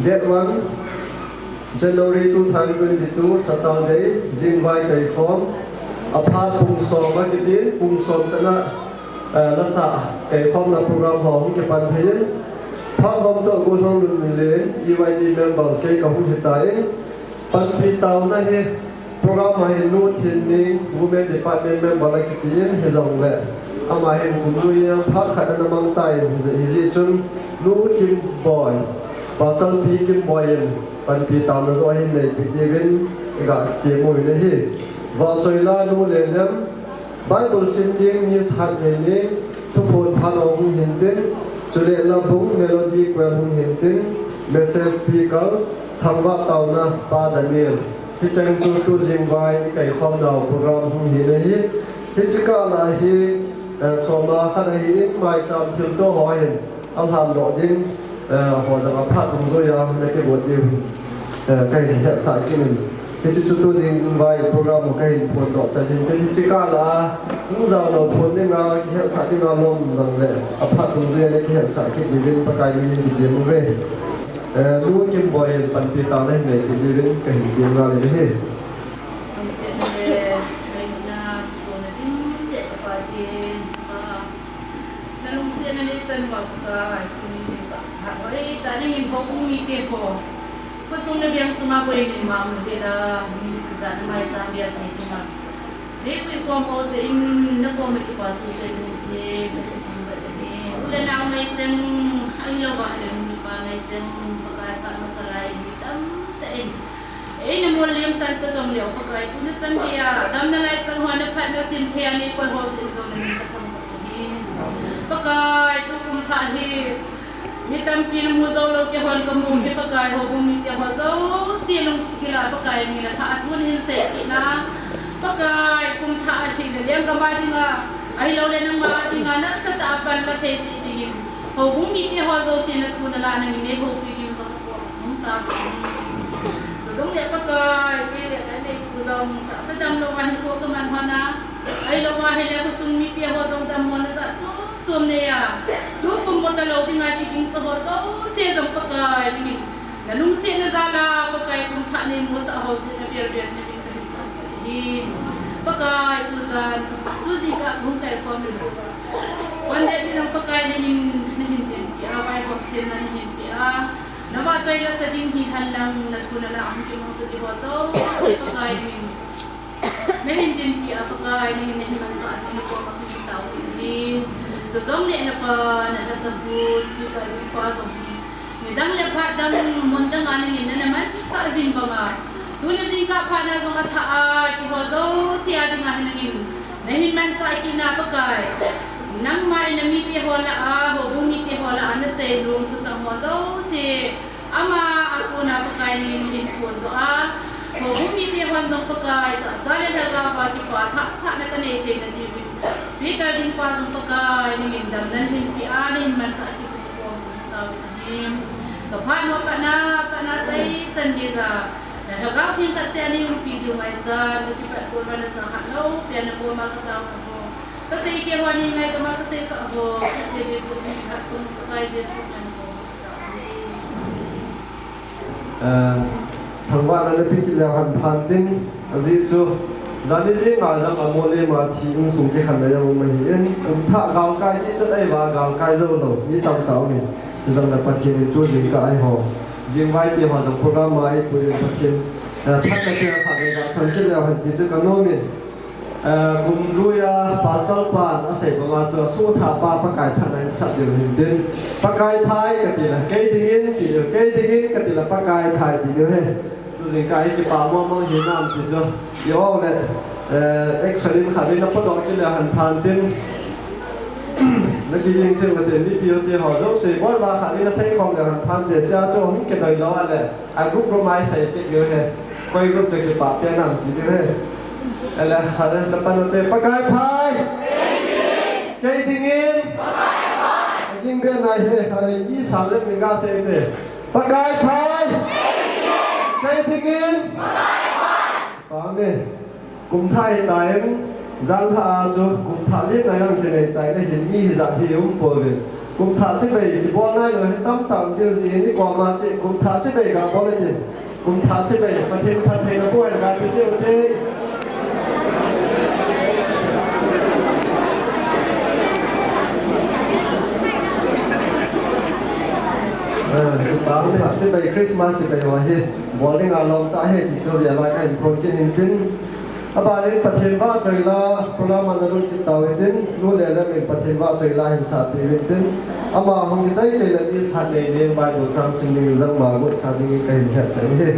Date 1 January 2022 Saturday Jingwai Kai Khom Apart Pung Som Marketing Pung Som Chana Lasa Kai Khom na program Hong Ke Pan Phain Phang Bom To Ko Thong Lun Len EYD member Kai Ka Hung Hitain Pan Pi Tau Na He program Ma He Nu Thin Ning Women Department member La Kitien He Zong Le Ama He Kum Nu Yang Phak Khat Na Mang Tai He Chun Nu Kim Boy Pasal Pi Kim Boy Pan Pi Tau Na Zo He Nei Pi Devin Ga Ti Mo Ne He Wa Choi La Nu Le Lem Bible Singing Nis Hat Ne Ni Thu Phon Phan Ong Hin Tin Chule La Bung Melody Kwel Hung Hin Tin Message Speaker Thangwa Tau Na Pa Daniel Hi Chang Chu Tu Jingwai Kai Khom Dau program Hung Hi Ne Hi Hi Chika La Hi Soma Kha Na Hi In Mai Cham Thil To Ho Hin Al Han Do Din Ho Jang Phat Kum Zo Ya Na Ke Bo Diu Kai He Sa Ki Ni Hi Chu Tu Jingwai program Kai Phon Do Chan Hin Hi Chika La Ung Zao Lo Phon Ni Nga Ki He Sa Ti Nga Lom Jang Le A Phat Kum Zo Ya Na Ki He Sa Ki Di Vin Pa Kai Ni Ki Di Mo Ve Lu Kim Boy Pan Pi Tau Na Nei Ki Di Vin Kai Di Nga Le He Tadi ingin hukum mikir ko, kusungnya biang semua boleh ni mam, dia dah mai tak biar ni cuma. Dia kui kom sein nak kom itu pasu sein ni, boleh nak ngai teng, ayo bah dia ni pa ngai teng pakai pak masalah ini tam tein. Ini mulia sangat jom liau pakai tu ni tan dia, dam ngai teng wana pat na sim thia ni koi ho sein jom ni katam pakai tu kum thahi. Mitam pin muzau lo ke hon kamu he pakai ho bumi ke ho zau si long sikila pakai ni la tha thun hin se kina pakai kum tha thi le yang ka ba dinga ai lo le nang ma dinga na sa ta pan la the ti ding ho bumi ke ho zau si na thun la nang ni ho pi dim ka ko hum ta zong le pakai ke le ka ne ku dong ta sa jam lo ma hin ko ka man hona ai lo ma he le ku sung mi ke ho zau dam mon ta chom ne ya chu kum mo ta lo ding ai king to ho to se jam pakai ni na lung se na zala pakai kum tha ne mo sa ho se na biar biar ne bin ka ni pakai tu zan tu di ka hum kai ko ni wan de din pakai ne ning na hin tin ya bai ho se na hin ya na ba chai la sa ding hi halang na kuna la am ki mo to di ho to pakai ni na hin tin ya pakai ni ne man ka ni ko ma ki ta ni to zong le pa na la ta bu spi ka ni pa zong ni medang le pha dang mon dang an ni na man ka din ba nga tu le din ka pha na zong tha a ki ho zo sia ding a hin ni na hin man ka ki na pa kai nang mai na mi te ho la a ho bu mi te ho la an se lum thu ta ho zo se ama ako na pa kai ni hin kon do a ho bu mi te ho zong pa kai ta sa le da ga pa ki pa tha na ka ne te na di Pita din pa ng pagkain ng indam nan hin pianin man sa ating kung tawag din. Kapano pa na tay tandira. Nahagaw hin katya ni yung video ngay ka. Nagkipat po na sa halaw. Piyan na po makatawag ako. Kasi ikiwan ni ngay kamakasay ka ako. Pwede po din hatong pagkain din sa kanya ko. Thangwa na napikilahan pantin Azizo Zani je nga jang amole ma thi ung sung ke khan ya ma hi en tha gaw kai ni cha dai ba gaw kai zo lo mi tang tao ni jang na pa thi ni tu jing ka ai ho jing wai ti ho jang program mai pu ni pa thi phat na ke pha ni ga san ke la han ti cha ka no mi gum lu ya pastor pa na se ba ma cho su tha pa kai phat na sa de hin din pa kai thai ka ti na ke ding in ka ti la pa kai thai ti de he Jadi kai ki pa mo hi nam ti zo yo le excellent khali na photo ki le han phan tin na ki yeng chen ma den ni pi ti ho zo se bol ba khali na sai khom le han phan de cha cho hum ke dai lo ale a group ro mai sai ke yo he koi group che ki pa pe nam ti de he ala hare na pan te pa kai phai ke ding in pa kai phai ding be nai he khali ki sa le min ga se te pa kai phai Cái tingin Pame Kum thai taim Zang tha cho kum tha lip na yang kene tai na hin mi za hi um po ve cùng thả chiếc bể thì bọn này rồi tắm tạm điều gì đi qua mà chị cùng thả chiếc bể cả bọn này cùng thả chiếc bể mà thêm nó quay là cái chiếc thế bang thả chiếc bể Christmas chiếc bể hoa hi bọn này ngàn lòng ta hết thì cho về lại cái protein hình tin apa ni pathin va chaila kula manalul ki tawitin lu le le min pathin va chaila hin sa piwitin ama hong chai chaila ni sa ne ne ba do chang sing ni zang ma go sa ni kai he sa he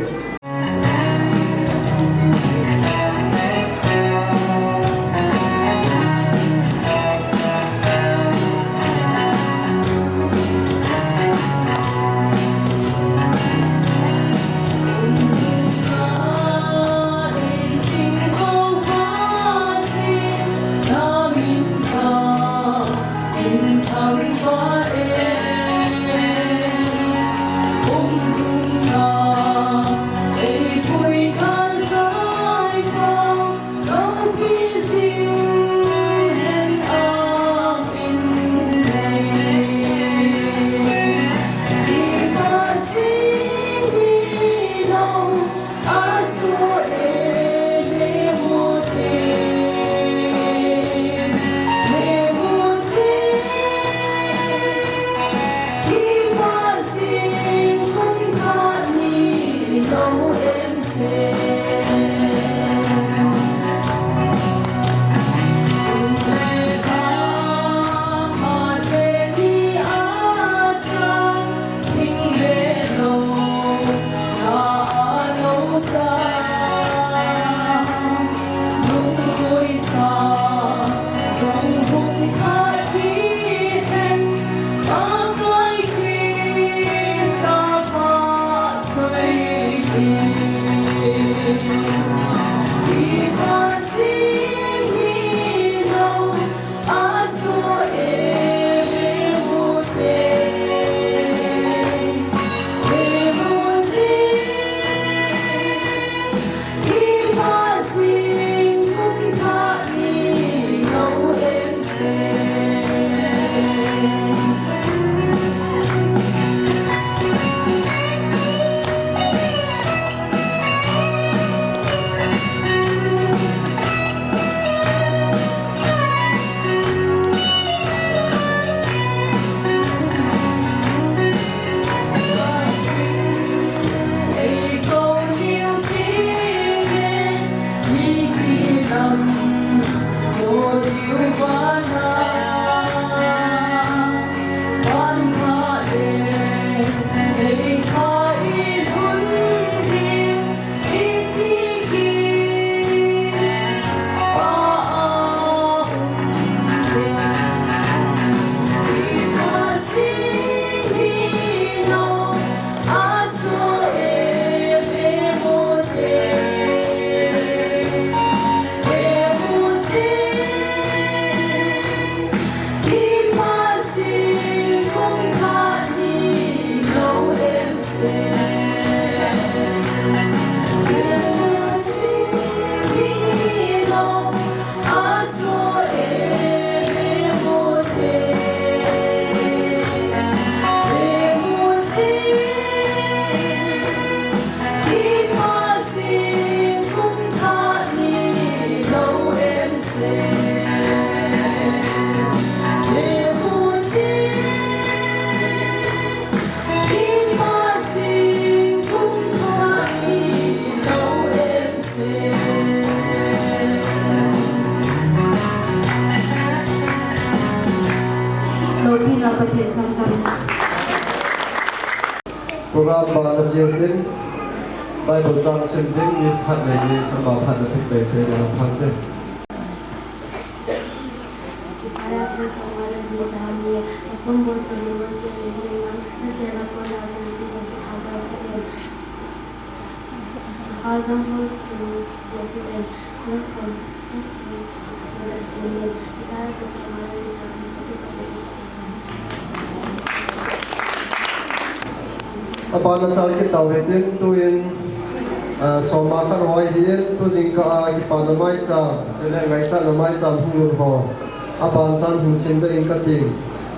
program ba na chiu tin Bible chang sim tin ni hat le ni khama phan na thik pe na phang te Saya bersama di jalan pun bosan ke memang jalan pun aja sih jadi hazard sih hazard pun sih dan pun sini saya bersama di jalan apa na chal ki taw hetin tu in soma kan hoi hi tu jing ka ki pa na mai cha chele ngai cha na mai cha hung ho apa chan hin sim da in ka ting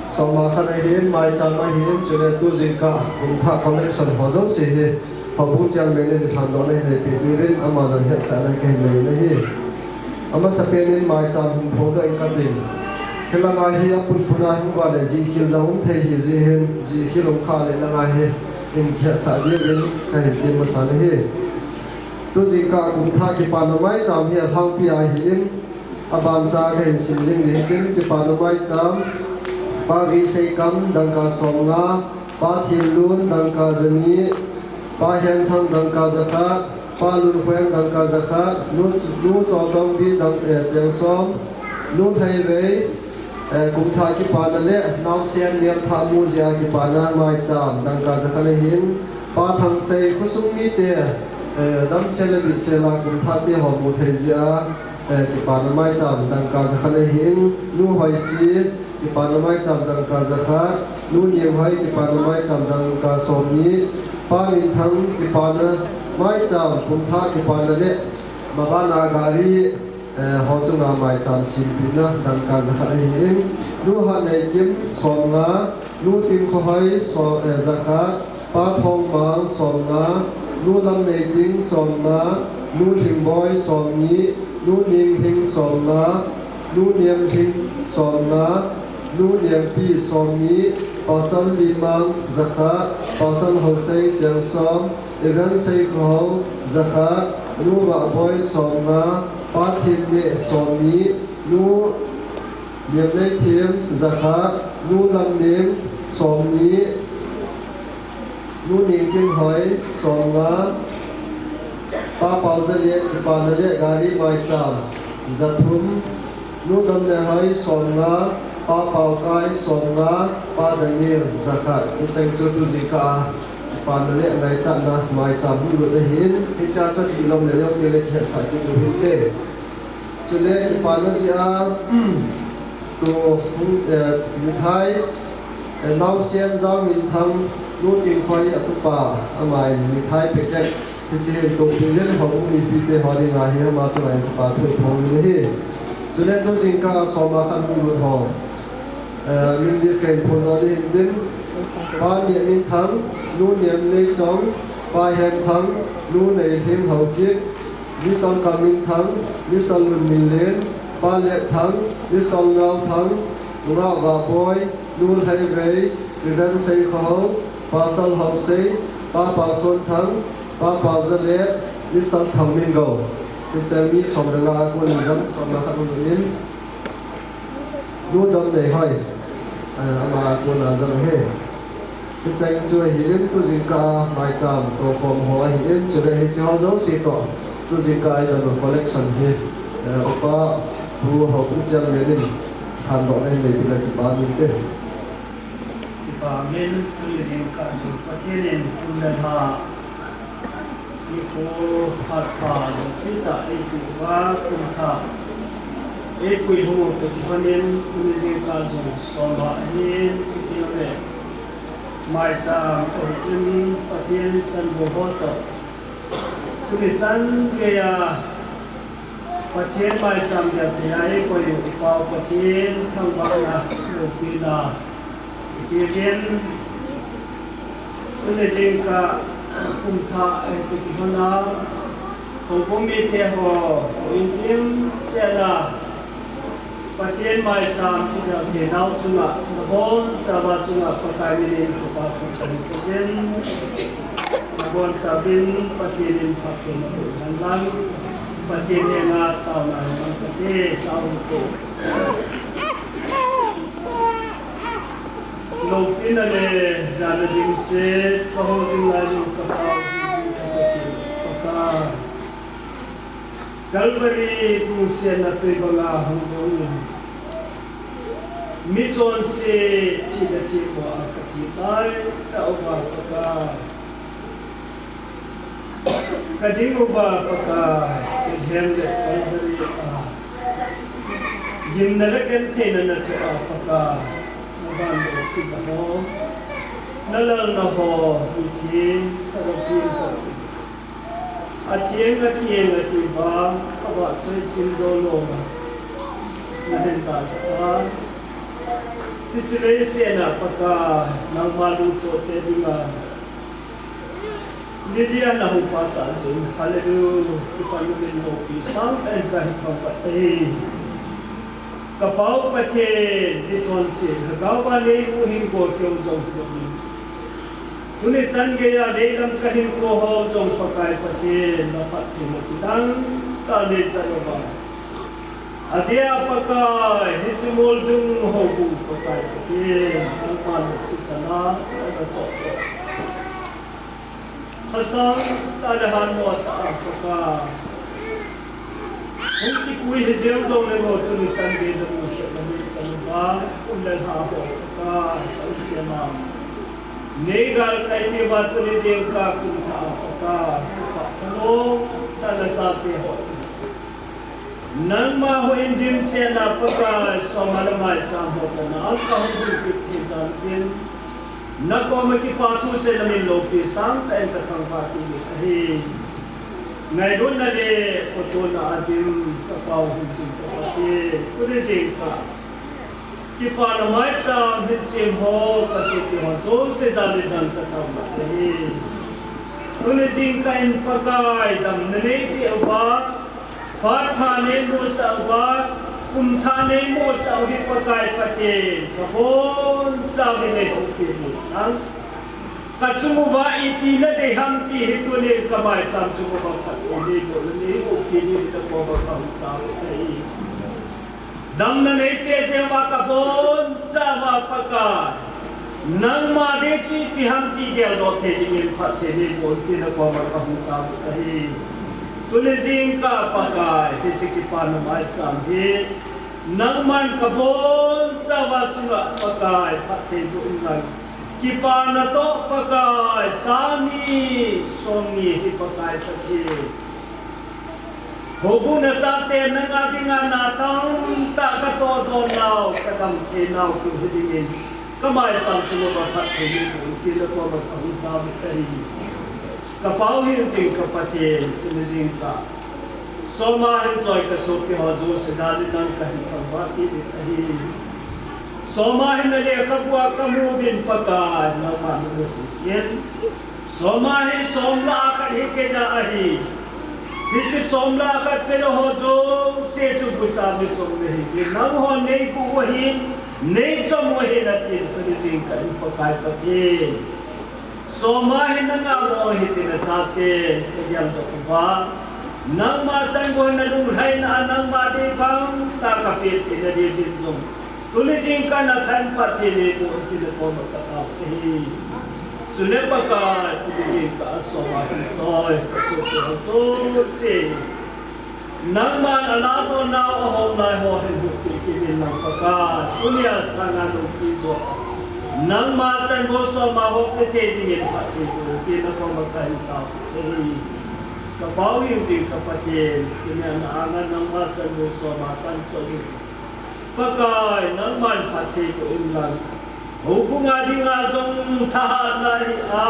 soma khana hin mai chama hin chune tu jinka kumtha collection hozo se hi hobung chang mele ni than do nei pe event ama da he sa na ke nei na hi ama sapenin mai cham hin tho da in ka din kelanga hi apun puna hin wa le ji khil zaum thei hi ji hen ji khilom kha le langa hi in kha sa di rin ka hin tin ma sa hi tu jinka kumtha ki pan mai cham hi hang pi a hi in aban sa ke hin sim jing ni tin ki pan mai cham ba vi sei kam dang ka songa ba thil lun dang ka jani ba hian thang dang ka zakha ba lun hweng dang ka zakha nu cho chong bi dang cheu som nu thai ve kum tha ki pa na le naw sian liam tha mu zia ki pa na mai cham dang ka zakha le hin ba thang sei khusung mi te dam sele bi sela kum tha te ho mu thai zia ki pa na mai cham dang ka zakha le hin nu hoi si ki pa na mai cham dang ka zakha nu niam hai ki pa na mai cham dang ka som ni pa min thang ki pa na mai cham kum tha ki pa na le ma ba na gari ho chu na mai cham sim pi na dang ka zakha le hin nu ha nei kim som na nu tim kho hai so zakha pa thong mang som na nu lam nei ting som na nu thing boy som ni nu ning thing som na nu niam thing som na nu niam pi som ni pasal limang zakha pasal hosei chang som event sei kho zakha nu ba boy som na pa thim ne som ni nu niam nei thim zakha nu lam nim som ni nu ning ting hoi som na pa pau za le ki pa na le gari mai cham zathum nu dam ne hai som na pa pau kai som na pa daniel zakha ni chang chu tu zika pa na le ngai cha na mai cham bu le hin hi cha cha ki lom le yok le ki sa ki tu hin te chu le ki pa na ji a tu mi thai naw sian zang min thang nu tin khoi atupa amai mi thai packet ki chi to pi le ho mi pi te ho ding a hi ma chu lai pa thoi thong ni hi chu le tu zika so ma khan bu ho min dis kai phun wa di din pa niệm min thang nu niệm nei chong pa hen thang nu nei him hau kip ni son ka min thang ni son lun min len pa le thang ni son ngao thang nga wa boy nu hai ve vi ven sei kho pa sal hau sei pa pa son thang pa pa za le ni son thang min go tin chang mi som da nga ko ni dam som na kha nu nin nu dam nei hai ama ko na za he tin chang chu hirin tu jinka mai cham to khom ho hirin chu re chi ho zo si to tu jinka ai no collection he opa ru ho ku chang me ni han do nei nei bila ki ba min te ki ba min tu jinka su patien kun da tha ni ko hat pa do pi ta ai ku wa kun tha e kui ho to ki panen tu jinka su so ba hin ki ti le mai cham in patien chan bo ho to tu ni san ge ya patien mai cham ya te ai ko yu pa patien thang ba na lo pi na ki gen tu ni jing ka kum tha ai te ki hona ko ko mi te ho in tim se la patien mai cham ki da te nau chunga na bon chawa chunga pakai ni to pa thu kan se jen na bon chabin patien patien han lang patien ne nga taw na man te taw te lo pin le zana jing se ko ho jing la ju ka pa jing ka patien ka galbari pu se na te banga hong bong mi chon se thi da thi ko ka thi tai ta ba ka ka ding ba ka hem le galbari yin na le ken the na thu ka na ban do ti ba ho na la na ho ti thi sa ro ji ko atien ti ba ka ba choi chin do lo ba na hen ta ที่สิเลเซียนะปะกานางมาลูโตเตดิงาลิเลียนะหุปาตาสินฮาเลลูที่ปานุเมนโลปีสังเอ็นกาฮิทองปะเอกระเป๋าประเทศดิจอนสินกาวาเลอุหิงโกเกียวจงโยมิตุนิจันเกียเลลังกะหินโกโฮจงปะกายประเทศนะปัตติมติดังตาเลจันวาอาเดียปะกายฮิจิมอลดุงโฮบุปะกายประเทศนังปานุทิสนาและกะจอกขสังตาเลหันโมตาปะกายหุ่นที่คุยให้เจ้าจงในโลกตุนิจันเกดมุสลิมจันวาอุลเลหาโฮปะกายอุเสียมาเนกาลไคเทวาตุนิเจงกาคุทาปะกายปะทโนตาเลจาเตโฮนังมาหุอินดิมเซนาปะกายสมาลมาจามโฮตนาอัลกาหุบิปิทิซานกินนักโอมกิปาทุเซนมินโลปีสังแต่กะทังวาติมิเฮไงรุ่นนั่นเลยโอโตนาอาดิมกะเปาหุจิงกะปะเตกุริจิงกะกิปาลมาจามฮิซิมโฮกะสุติโฮโจเซจาลิดันกะทังวาเตกุริจิงกะอินปะกายดัมนเนติอวาฟาธาเนโมสาวาคุมธาเนโมสาวหิปกายปะเทกะโบนจาวิเนโอเคมุนังกะจุมวาอีปีนะเดหัมติหิตุเนกะมายจามจุมวาปะเทเนโบเนโอเคเนตะโบวะคาหุตาเอดัมนะเนเตเจวะกะโบนจาวาปะกายนังมาเดจิปิหัมติเกลโลเทดิเนปะเทเนโบเทนะโบวะคาหุตาเอตุลจิงกาปะกายฮิจิกิปานมาจามเฮนังมันกะโบนจาวาจุงะปะกายปะเทดุอินังกิปานโตปะกายสามีสงนีฮิปะกายปะเทโหบุนะจาเตนังอาดิงานาตังตะกะโตโดนาวกะตังเทนาวกุฮิดิงินกะมายจามจุงะปะเทหิบุกิละโกมะกะหุตาบิเตหิกระเป๋าหินจิงกระปะเทนตุนจิงกะโซมาหินจอยกระสุกิฮอจูสจาลินังกะหิคังวาติบิอะฮีโซมาหินเลขบัวกะมูบินปะกายนะมานุสิเยนโซมาหินโซมลาคะหิเกจาอะฮีฮิจิโซมลาคะเปโลฮอจูเซจุกุจามิจงเมหิเกนังฮอเนกุวะหินเนจอมวะหินะตินตุนจิงกะหิปะกายปะเทโซมาหินงาโมหิตินะชาเตก็ยังตกว่านังมาจังโกนดุไทยนะนังมาดีฟังตากะเปตินะดีดิซงตุลิจิงกะนะทันปะเทเนโกตินะโกมะกะตาเอสุเลปะกาตุลิจิงกะโซมาหินซอยสุตะโซเจนังมาอลาโตนาโอโฮนายโฮเฮบุติกิมินังปะกาตุเนียสังานุปิโซนังมาจันโบสมาหกเทดิเงินพัดเทตุที่นักมาคันตาเอกระเป๋ายิงจิงกับพัดเทที่เนี่ยนางนังมาจันโบสมาคันจอยปะกายนังมันพัดเทตุอินลังหูพุงาดิงาจงทหารนายอา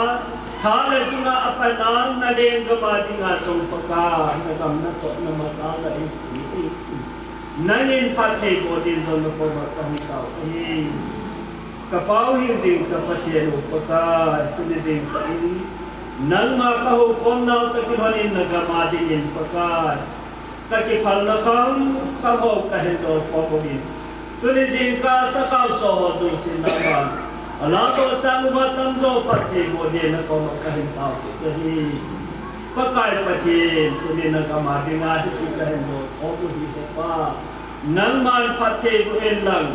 ทาเลจุงาอภัยนางนาเลงกมาดิงาจงปะกายนักำนักตนมาจาลอิทินังอินพัดเทโกดินจงนักมาคันตากระเป๋าหิ้วจิงกระปะเทียนอุปการตุนิจิงกะอินนังมาคะหุคมนาวตะกิพันินนกะมาดินินปะการตะกิพันนะคังคำโหกะเห็นโดฟอบินตุนิจิงกะสะกาวโซโหจุสินะมาอลาโตสังวัตัมโจปะเทโกเดนะกอมะกะเห็นตาวตุกะฮีปะกายปะเทียนตุนินะกะมาดิงาหิสิกะเห็นโดฟอบุฮีเฮปานังมันปะเทโกเอ็นลัง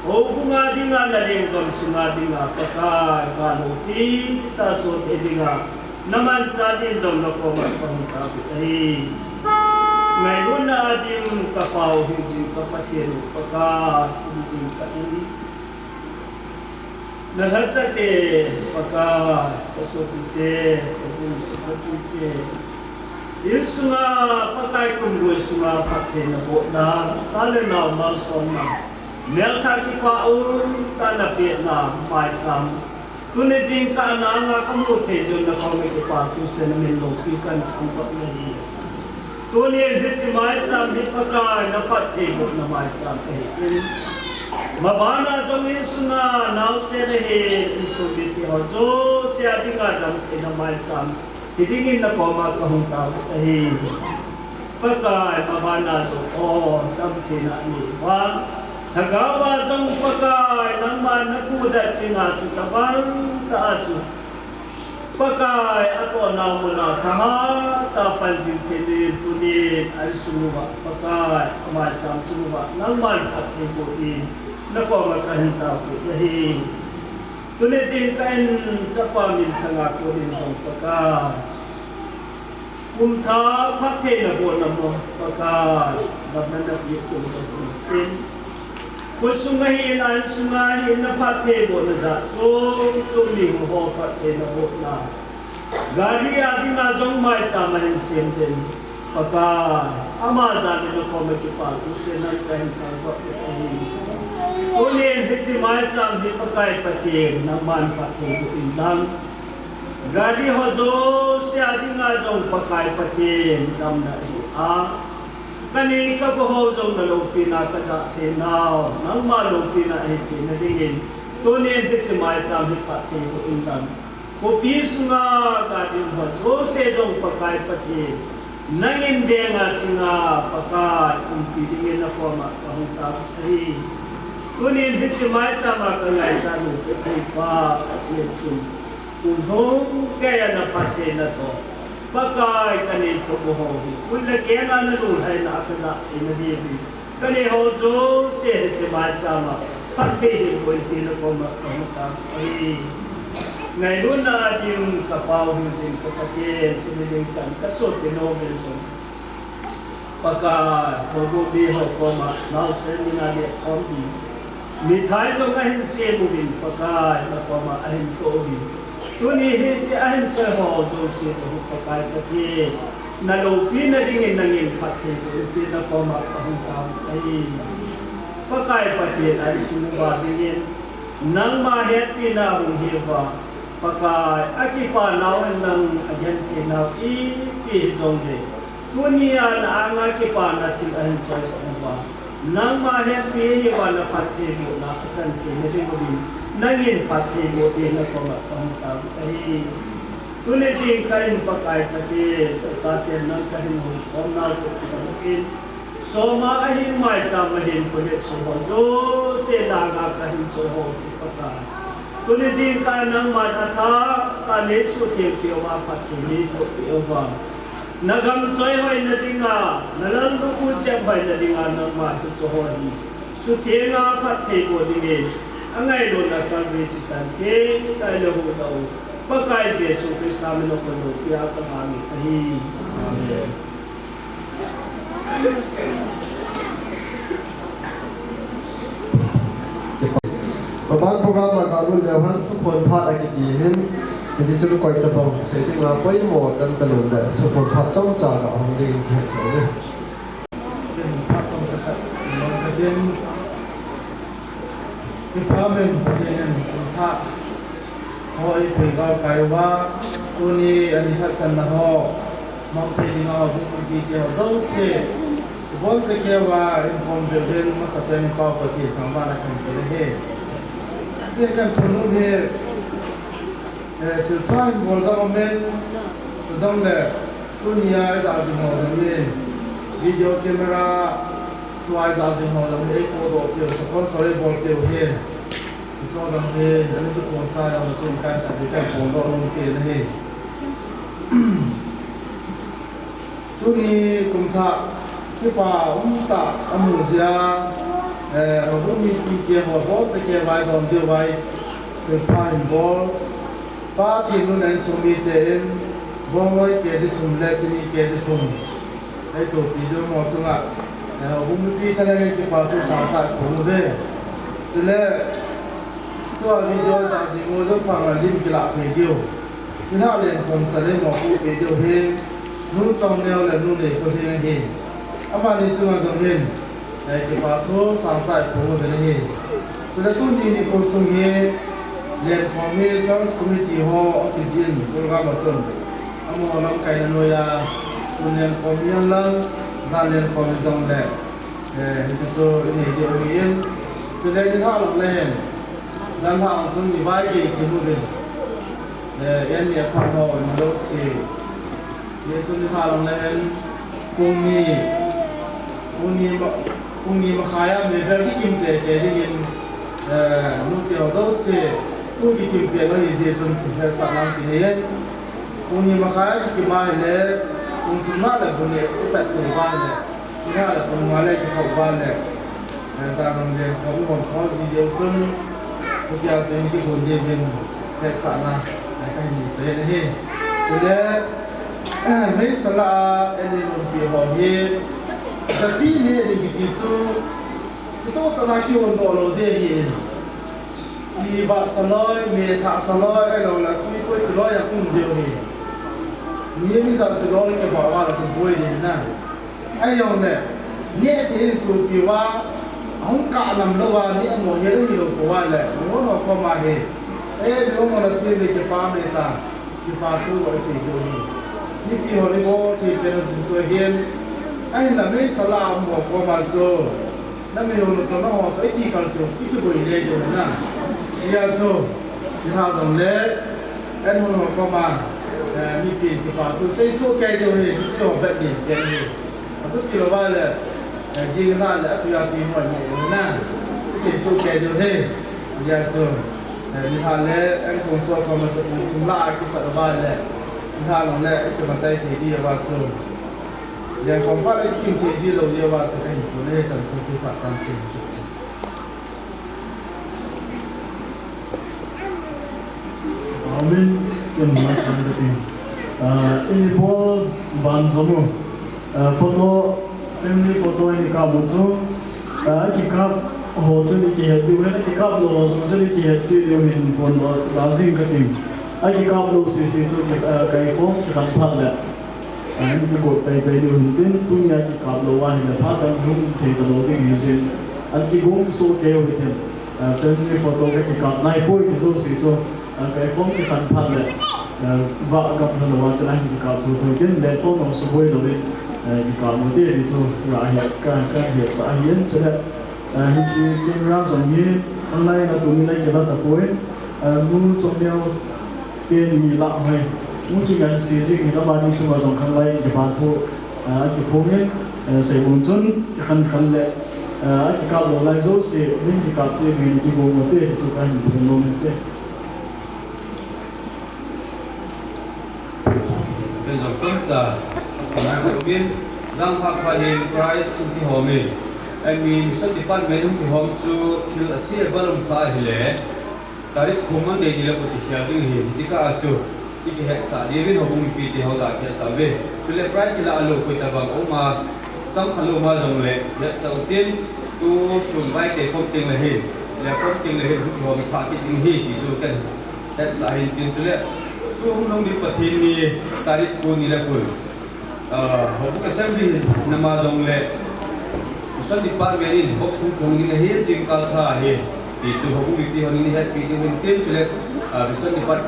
โอ้บุงาดิงานาเลงกมสุงาดิงาปะกายกาโลปีตาโสเทดิงานามันจาดินจงนโกมะปังตาบิเอไงรุ่นนาดิมกะเปาหิจิงกะปะเทียนปะกายหิจิงกะอินนะฮัจเตปะกายกะโสปิเตกะบุสุปะจิเตอิสุงาปะกายกุมดุสุงาปะเทนะโบนาซาเลนามาสอนาเมลทากิปาอุนตานาเปียนาไมซัมตุเนจิงกานานาคมุเทจุนนะเขาไม่กิปาทุเซนมินโลกีกันทุกข์ไม่ดีตัวนี้ฮิจิไมซัมฮิปกายนะพัดเทบุนะไมซัมเอ มาบ้านจงอิสุนาหนาวเสียเลยอิสุบิที่เขาโจเสียที่งานดำเทนมาจำที่นี่นักอมากระหุงตาเฮปะกายมาบ้านจงโอ้ดำเทนนี่ว่าถ้ากาวาจงปะกายนังมันนักพูดจริงอาจุตบังตาจุปะกายอัตนามุนาทหาตาปัญจิเทนีปุนีอันสุนุวะปะกายมาจำสุนุวะนังมันพัดเทบุรีนักว่ากันตาปุยฮีตุเลจินกันจะปามินทางาโกรินสงปะกายมุมท้าพัดเทนบนนโมปะกายดับนั้นนักยึดจุสงเป็นกุสุงหินันสุงหินพัดเทบนจัตโจตุลิโหพัดเทนบนนากาลีอาดินาจงไม่จำให้เสียงเจนปะกายอามาจามินโคมกิปาตุเสนันกันทางวัดฮีตัวเลี้ยงให้จิมาจำให้ปะกายปะเทนน้ำมันปะเทนอินดังกาลีหัวโจเสียดินาจงปะกายปะเทนดำนาฮีอากันนี้ก็บ่ฮู้จงนโลปีนากะจะเทนาวนังมาโลปีนาเอเทนดิ่งตัวเลี้ยงให้จิมาจำให้ปะเทนอินดังko pisnga ka din ho jo se jong pakai pati nangin denga chinga pakai umpi dingin na ko ma kahunta ri kunin hichmai chama ka ngai chanu pe pa ati chun unhong kaya na pati na to pakai kanin ko ho kulla kena na dul hai na akaza ina di bi kani ho jo se hichmai chama pati ko ti na ko ma kahunta ri ngày luôn là điều cả bao nhiêu chuyện có thể thì mình cần các số tiền nó bên xuống và cả hồ bồ bì hồ com mà nào sẽ đi nào để con đi mình thấy trong cái hình xe của mình và cả là com mà anh tôi đi tôi nghĩ hết chứ anh chơi hồ rồi xe rồi và cả cái gì là đầu tiên là những người phát hiện đầu tiên là com mà không cao ấy và cả phát hiện anh xin vào đi nang ma hết đi nào hùng hiệp vào pakai akipa nau nang ajan thi nau pi zong de dunia na ang akipa na thi an choi ba nang ma he pi wa na phathi mo na achan thi ne de mo bin nangin phathi mo de na ko ma kam ta ai tule jing kain pakai pati cha te nang kain mo khom na ko in soma ahin mai cha ma hin ko le so jo se la ga kain cho ho pakai तुले जिन का नंग माता था ताले सुते पियोवा पतिनी को पियोवा नगम चोय होय नदिंगा नलन दुकु चेप होय नदिंगा नंग माता चोहनी सुतेंगा पते को दिगे अंगाई लो ना कलवे चिसंते ताले हो दो पकाय येशू क्रिस्त नाम में को लो पिया कहानी कही आमीनประมาณโปรแกรมการรุ่นเดียวกันทุกคนพลาดอะไรกี่เห็นมันจะสุดกว่าจะบอกเสียงมาไปหมดกันตลอดเลยทุกคนพลาดจ้องจ่ากับห้องเรียนแค่เสียเลยเป็นพระจ้องจ่ามันก็เป็นที่พระเป็นที่นั่นเป็นพระเขาไอ้ผู้ก่อไก่ว่าตัวนี้อันนี้ขัดจันนะฮะมองที่เราผู้กี่เดียวเจ้าเสียบอลจะเกี่ยวว่าอินคอมเซเว่นมาสักเป็นข้าวปฏิทางบ้านอะไรกันไปเลยเรื่องการคนนู้นถือฟ้าบอลจะมาเมนจะจำเลยตัวนี้ไอ้สาวสิงห์จะมีวิดีโอแคมราตัวไอ้สาวสิงห์จะมีโฟโต้เกี่ยวกับสปอนเซอร์บอลเกี่ยวกับที่ชอบจะมีอันนี้ทุกคนใช้เอามาจุ่มกันแต่ที่การคนก็ลงเกี่ยวกับตัวนี้กุมท่าที่ป่าตาอมุเซียเราไม่มีปีเดียวหัวบอลจะเกี่ยวไว้ตอนเดียวไว้เป็นพายบอลป้าที่นู่นนั้นสมิเตนบอลไว้เกี่ยวกับทุ่มเล่จะนี่เกี่ยวกับทุ่มไอ้ตัวปีจะมองจังอ่ะเราไม่มีปีทะเลที่ป่าทุ่มสามตัดผมเลยจะเล่ตัววิดีโอสามสิบโมงจะฟังอะไรที่กีฬาวิดีโอที่ถ้าเรียนคงจะเล่นหมอผู้วิดีโอเฮนู่นจำแนวและนู่นเลยคนที่นั่งเฮอามานี่จังหวะจำเฮในที่ป่าทุ่มสามตัดผมเลยเฮจะเล่นตุ้นดีนี่คนส่งเฮเรียนของเฮจังสกุลที่ฮอคิดยินตัวกำมาจนอามาน้องไก่นวยาส่วนเรียนของยันลังจานเรียนของจงแหละที่จะโจนี่เดียวเฮจะ จะเล่นท่าหลังเล่นจันทร์จนมีใบกี่ที่มือเป็นยันเนี่ยพันหอยมาดูสิเดี๋ยวจนท่าหลังเล่นพรุ่งนี้มาขายอ่ะมีเบอร์ที่กินเตะที่กินลูกเดียวเจ้าสิลูกที่กินเปลี่ยนมาอีกจนถึงแค่สามวันปีนี้พรุ่งนี้มาขายที่กินมาเนี่ยพรุ่งนี้มาเลยพรุ่งนี้ก็แปดถึงบ้านเลยที่ห้าเลยพรุ่งนี้มาเลยก็เข้าบ้านเลยสามวันเดียวเขาบอกเขาสิเดียวจนพวกยาเสพติดคนเดียวเป็นแค่สามวันใครหนีไปเนี่ยจะได้ไม่สละเอ็นมันที่หอบเย่จะปีนี้เด็กที่จูที่ต้องสละคิวน์บอลเดียจีบสลายเมธาสลายไอ้เราละคุยตัวอย่างอุ้มเดียวนี่มีสัตว์สลายที่บอกว่าเราจะป่วยดีนะไอ้ยังเนี่ยที่สุดที่ว่าห้องการนำระหว่างนี้หมอเยอะที่เราป่วยเลยหมอเราก็มาเห็นเดี๋ยวมันที่มีที่ฟ้าไม่ตาที่ฟ้าทุกวันสิ่งนี้นี่ที่ฮอลลีวูดที่เป็นสิ่งตัวเห็นไอ้เราไม่สลามหมอก็มาโจนั่นไม่รู้ตัวน้องตัวไอ้ที่การสิ่งที่ตัวเล็กอยู่นะที่อาโจที่หาสมเล็กไอ้หมอก็มามีปีที่ฟ้าทุกสิ่งสู้แก่เดียวเลยที่จะแบบนี้แก่นี้ทุกที่เราว่าเลยสิ่งนั้นแหละตัวอย่างที่หมดเลยนะสิ่งสู้แก่เดียวเลยที่อาโจที่หาเล่ไอ้คนสู้ก็มาจะทุ่มลายที่ปัจจุบันเลยที่หาหลังเล่ที่มาใจที่ดีว่าโจอย่างของพระไอ้กินที่ที่เราเรียกว่าจะให้คนได้จังสุขีปัตตังเป็นจุดอามินกันมาสันติอินโบบันซมุfoto family foto ini kamu tu kikap hotu ni kihat dua ni kikap lo hotu ni kihat si dia min pun lazim katim kikap lo sisi tu kai kho kikan phat le anh cái cột tay tay điều hình tin tung nhà cái cặp lô anh là phát âm đúng thì cái lô tiếng hình sinh anh cái gốm số kêu thì thêm xem cái photo cái cặp này bôi cái số gì cho cái không cái khăn phan này vợ gặp nó là cho anh cái cặp thôi thôi cái để không nó số bôi đồ đi cái cặp một tí thì cho lại hiện cái việc xã hiến cho đấy hình cái ra giống như hôm nay là tụi mình lấy cái đó tập bôi mua trong đeo tiền gì lạ hay mungkin kan sisi kita bagi cuma zongkan lain di batu, di pungin sebuntun kan le, di kabel lain zo se, ni di kabel ni di bawah mati sesukan di bawah mati. Dengan kerja, kerana kami dalam hak pada price di home, kami setiap menu di home tu kira asyik belum kahile, tarik thuman deh dia putih siapa ni, jika acu. Iki het sa dia bin hobung pi ti hoda ke sa ve chule price kila alo ko ta bang o ma cham khalo ma jong le ya sa utin tu sum bai ke kom ting le hin le kom ting le hin hu ho mi pha ki ting hi ki zu kan het sa hin tin chule tu hum nong di pathin ni tarik ko ni le kul hobung assembly na ma jong le usan di par ve in box hum kong ni le hin jing kal tha hi ti chu hobung pi ho ni het pi ti hin tin chule usan di par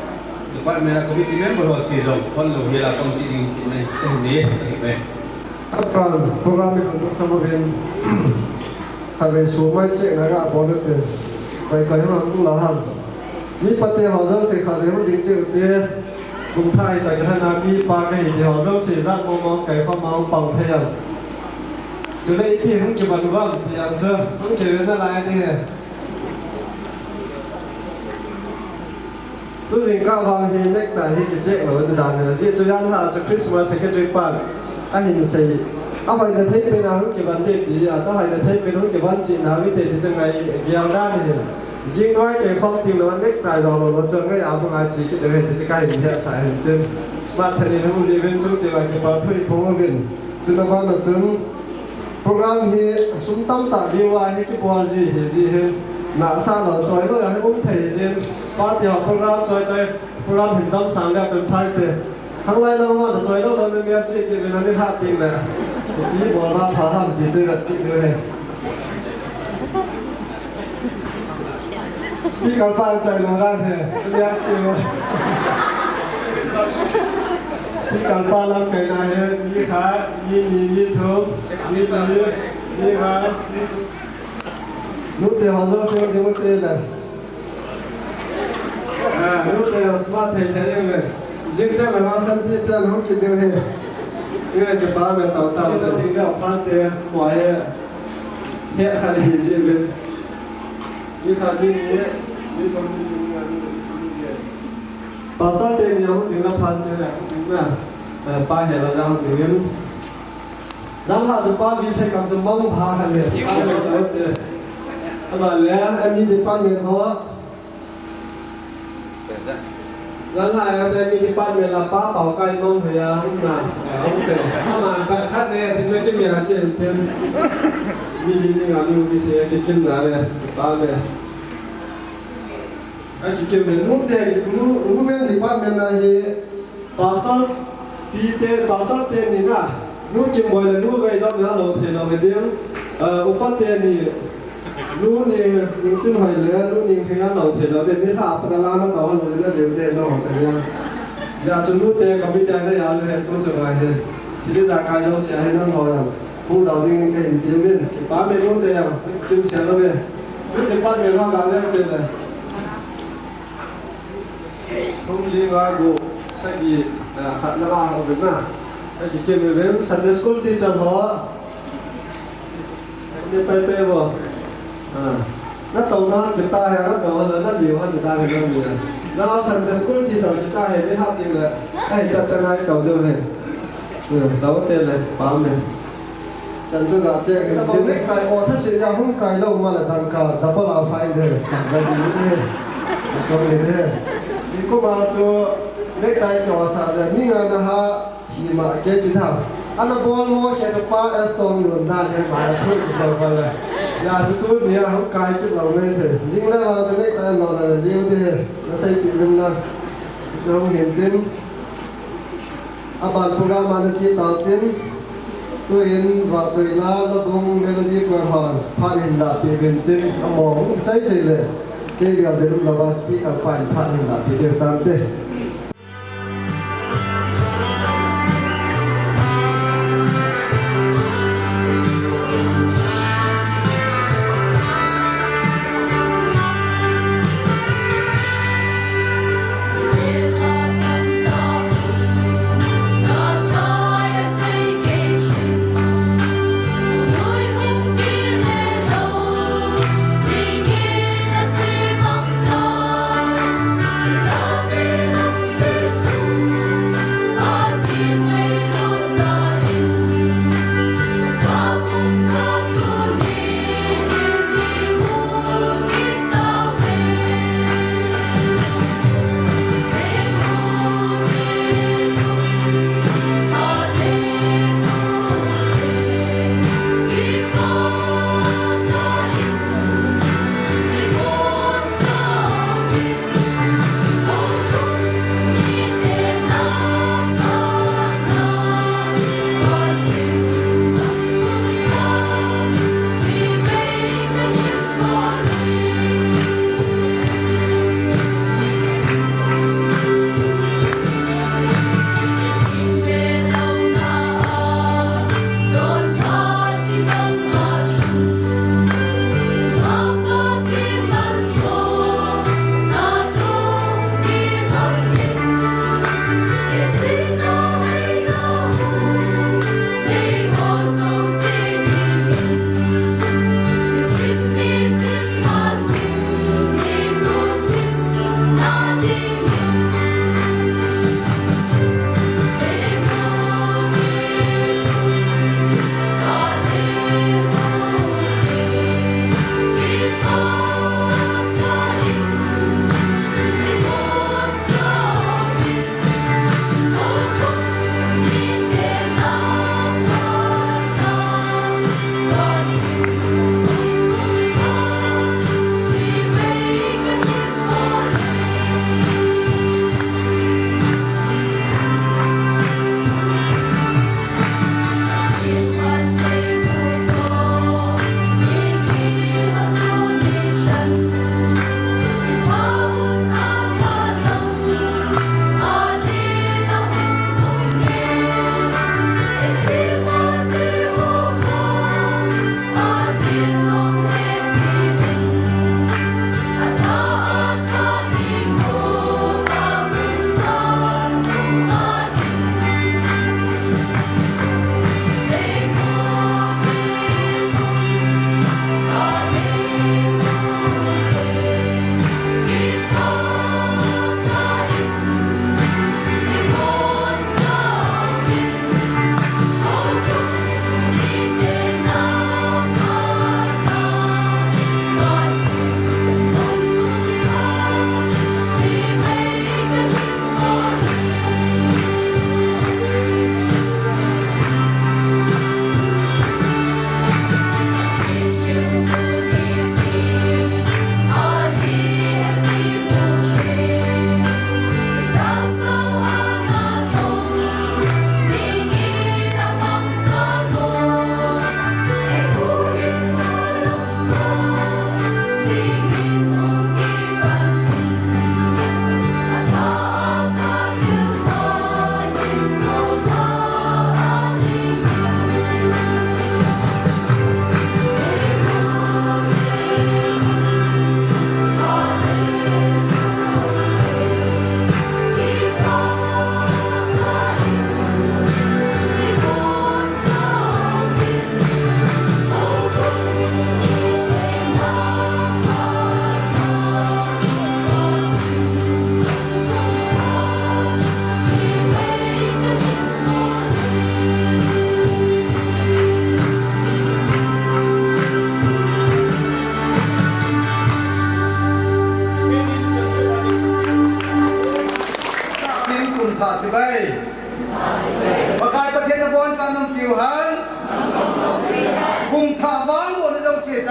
Department Committee member was season follow hila kong sini kinai ni ni. Program itu sama dengan hari semua cek naga boleh tu, baik baik orang tu lahan. Ni pati hazard sekali orang dingcik dia, kumthai tak kena nabi pakai di hazard sejak mau kai faham mau pangthayam. Jadi itu yang kita buat yang tu, kita nak lain ni. Tu sehingga orang ini nak dah hijau lalu dah ni, jadi jangan lah Christmas secretary pan, ahin say, apa yang terjadi pada orang keban ini, atau apa yang terjadi pada orang keban Cina itu jangan yang dah ni. Jika kita faham tim lawan nak dah lalu jangan apa ngaji kita ni jika ini saya itu smart ni orang jadi tu jika kita tu promotion, jadi kalau tu program ini suntam tak dia ini kita buat je nak sana join lo yang kita terjun. Part yang program join program hitam sangga jun thai te. Hang lain orang ada join lo dalam biar cik kita nanti hati ni. Ini bola paham jadi kat kita ni. Speaker pan join orang ni biar cik lo. Speaker pan lam kena ni ni kah ni tu ni ni ni kah. lúc thì họ do xem thì mất tiền này lúc thì họ smart thế thế này riêng thế là họ sẵn thiết tiền không kịp điều hết người chụp ba về tàu tàu thì cái họ phát tiền mọi hệ khả gì gì về như khả như thế như thông pasal tiền nhiều không tiếng là phát tiền này đúng là ba hệ là đâu tiếng đang là chụp ba vì sẽ cầm chụp mông phá hẳn liền mà lẽ em đi chụp ba miền họ đang là em đi chụp ba miền là ba bảo cây mông thì không làm không thể mà bạn khác này thì nói cái miền là trên thêm đi ngắm như cái xe cái chân là này ba này cái kiểu mình muốn thì muốn bên thì ba miền là gì pasal pasal tiền này nè nu kim boy là nu về trong nhà lầu thì là về tiếng upat tiền thì nu thì những tin hỏi lẽ nu những cái nhà lầu thì là về cái tháp là làm nó đó là đều tiền nó không sai nha giờ chúng nu tiền có bị tiền đấy àเลยtôi chẳng ai hết thì bây giờ cái đâu sẽ hay nó nói là không giàu thì cái hình tiền bên ba mươi nu tiền kim sẽ nó về nu thì ba mươi nó cả lên tiền này không liên quan của sai gì khả năng ở bên nào cái kia mình đến Sunday school teacher họ đi pe vào nó tàu nó chúng ta hay nó tàu nó nhiều hơn người ta thì không nhiều nó Sunday school teacher chúng ta hay đến học thì là hay chặt chân hai tàu đưa này tàu tiền này bao này chân chân là chơi cái tiếng này cái ô thắt sợi dây không cài lâu mà là thằng cả double out fine đây sáng ra đi thế xong rồi thế đi có mà cho lấy tay cho sao là như là ha chỉ mà cái gì thằng anh nó bol mua cái cho pa Aston luôn ra cái mà thôi rồi rồi là chỉ tôi thì không cài chút nào ngay thế riêng là cho lấy tay nó là liêu thế nó xây bị luôn là cho không hiện tin bạn program mà nó chỉ tạo tin tôi in và rồi là nó cũng melody của họ phát hiện là bị hiện tin ông xây chơiเลยcái việc để lúc là vào speaker phải phát hiện là bị điều tam thế Hãy subscribe cho kênh Ghiền Mì Gõ để không bỏ lỡ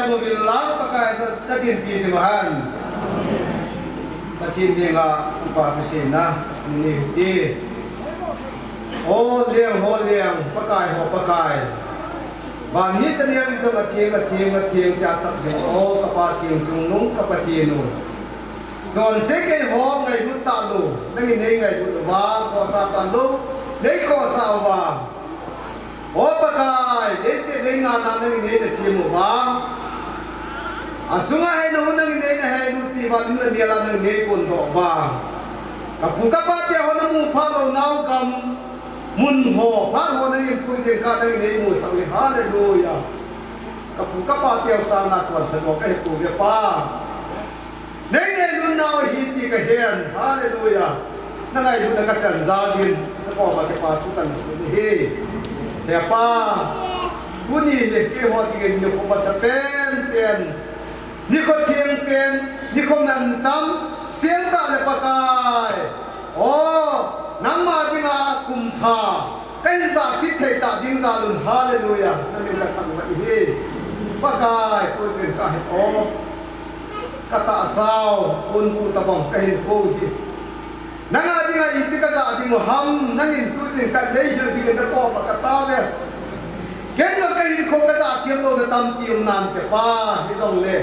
bu bil lang pakai na tin pi simahan pachin dia nga pa sina ni ti o liang pakai ho pakai ban ni sa niya ni sa thieng ja sap jing o ka pa thieng sung nung ka pa thieng nu zon se ke ho ngai du ta lu nang ni ngai du wa ko sa ta lu nei ko sa wa o pakai dese nei nga na nang ni ne si mu wa asunga hai no nang ni ne hai du ti ba ni la la nang ni kun to wa ka pu ka pa te ho na mu pha lo nau kam mun ho pha ho na yin tu sin ka nang ni mu sa ni hallelujah ka pu ka pa te sa na chuan tha zo ka tu ge pa nei nei lu nau hi ti ka hian hallelujah na ngai lu na ka chan za din na ko ma ke pa tu kan ni he te pa kuni he ke ho ti ge ni ko pa sa pen ni ko thieng pen ni ko man tam sian ta le pakai o nam ma dinga kum tha kai za ki thei ta ding za lun hallelujah na mi ka thang ma hi pakai ko sin ka he o kata sao pun bu tabang kai ko hi nanga dinga itika za ding ham nangin tu sin ka dei hi ding da ko pa ka ta ve ken za kai ko ka za thiam lo na tam pi nan pe pa hi zong le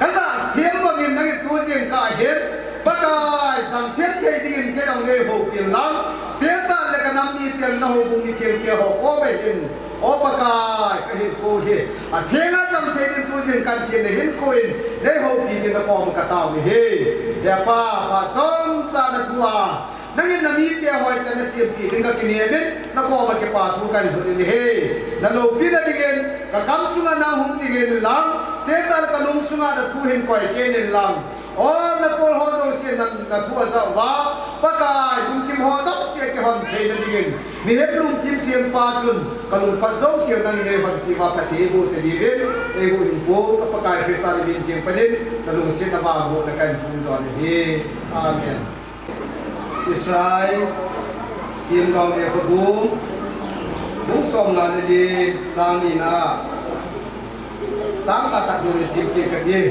ka za thiam lo ngin nangin tu sin ka het pakai sang thiam thei ding ke dong le ho pi lang sian ta le ka nam mi tel na ho bu mi thiam ke ho ko be hin o pakai ka hin ko hi a thenga jam thei din tu sin kan thien ne hin ko in le ho pi din da ko ma ka ta ni he ya pa chong cha na thua nangin na mi te hoi ta na siam pi ding ka kini ne na ko ma ke pa thu kan hu ni he na lo pi da dingen ka kam sunga na hum dingen lang te tal ka lung sunga da thu hin koi ke ne lang o na ko ho zo se na thua za wa pakai lung kim ho zo se ke hon thei na dingen mi he lung kim siam pa chun ka lung ka zo se na ni hon pi wa pa te bu te di ve e bu hin bo ka pakai kristal bin jing panin na lung se na ba bo na kan thun zo ni he amen Isai kim gao ne ko bung som na ni sang ni na sang ka sa du ni sim ki ka ni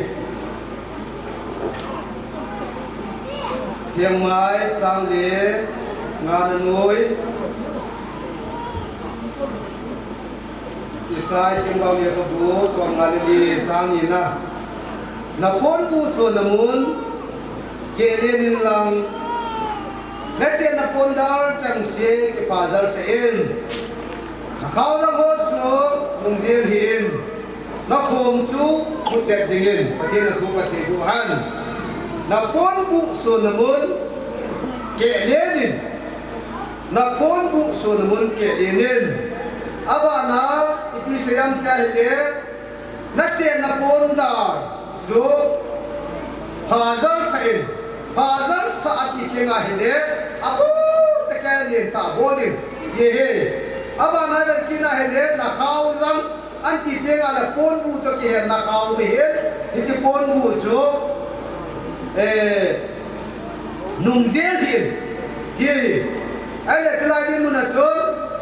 Tiang mai sang le ngan noi Isai kim gao ne ko som na ni sang ni na pon bu so na mun ke le ni lang Nãy trên là pôn đào chẳng xe cái phá giờ sẽ in nó khao ra hốt số mùng riêng hiện nó khôm chú bụt đẹp trình in và thiên là khu vật thể vụ hàn nó pôn bụ số là muốn kệ lên in nó pôn bụ số là muốn kệ lên à bà nó đi xe âm cha hình lệ nãy trên là pôn đào số phá giờ sẽ in Father saat ikenga hile abu tekalian ta bolim ye aba na kina hile na khau jam anti tenga la pon bu to ke na khau be he hi pon bu jo nung zel hin ye ai chala din nu na jo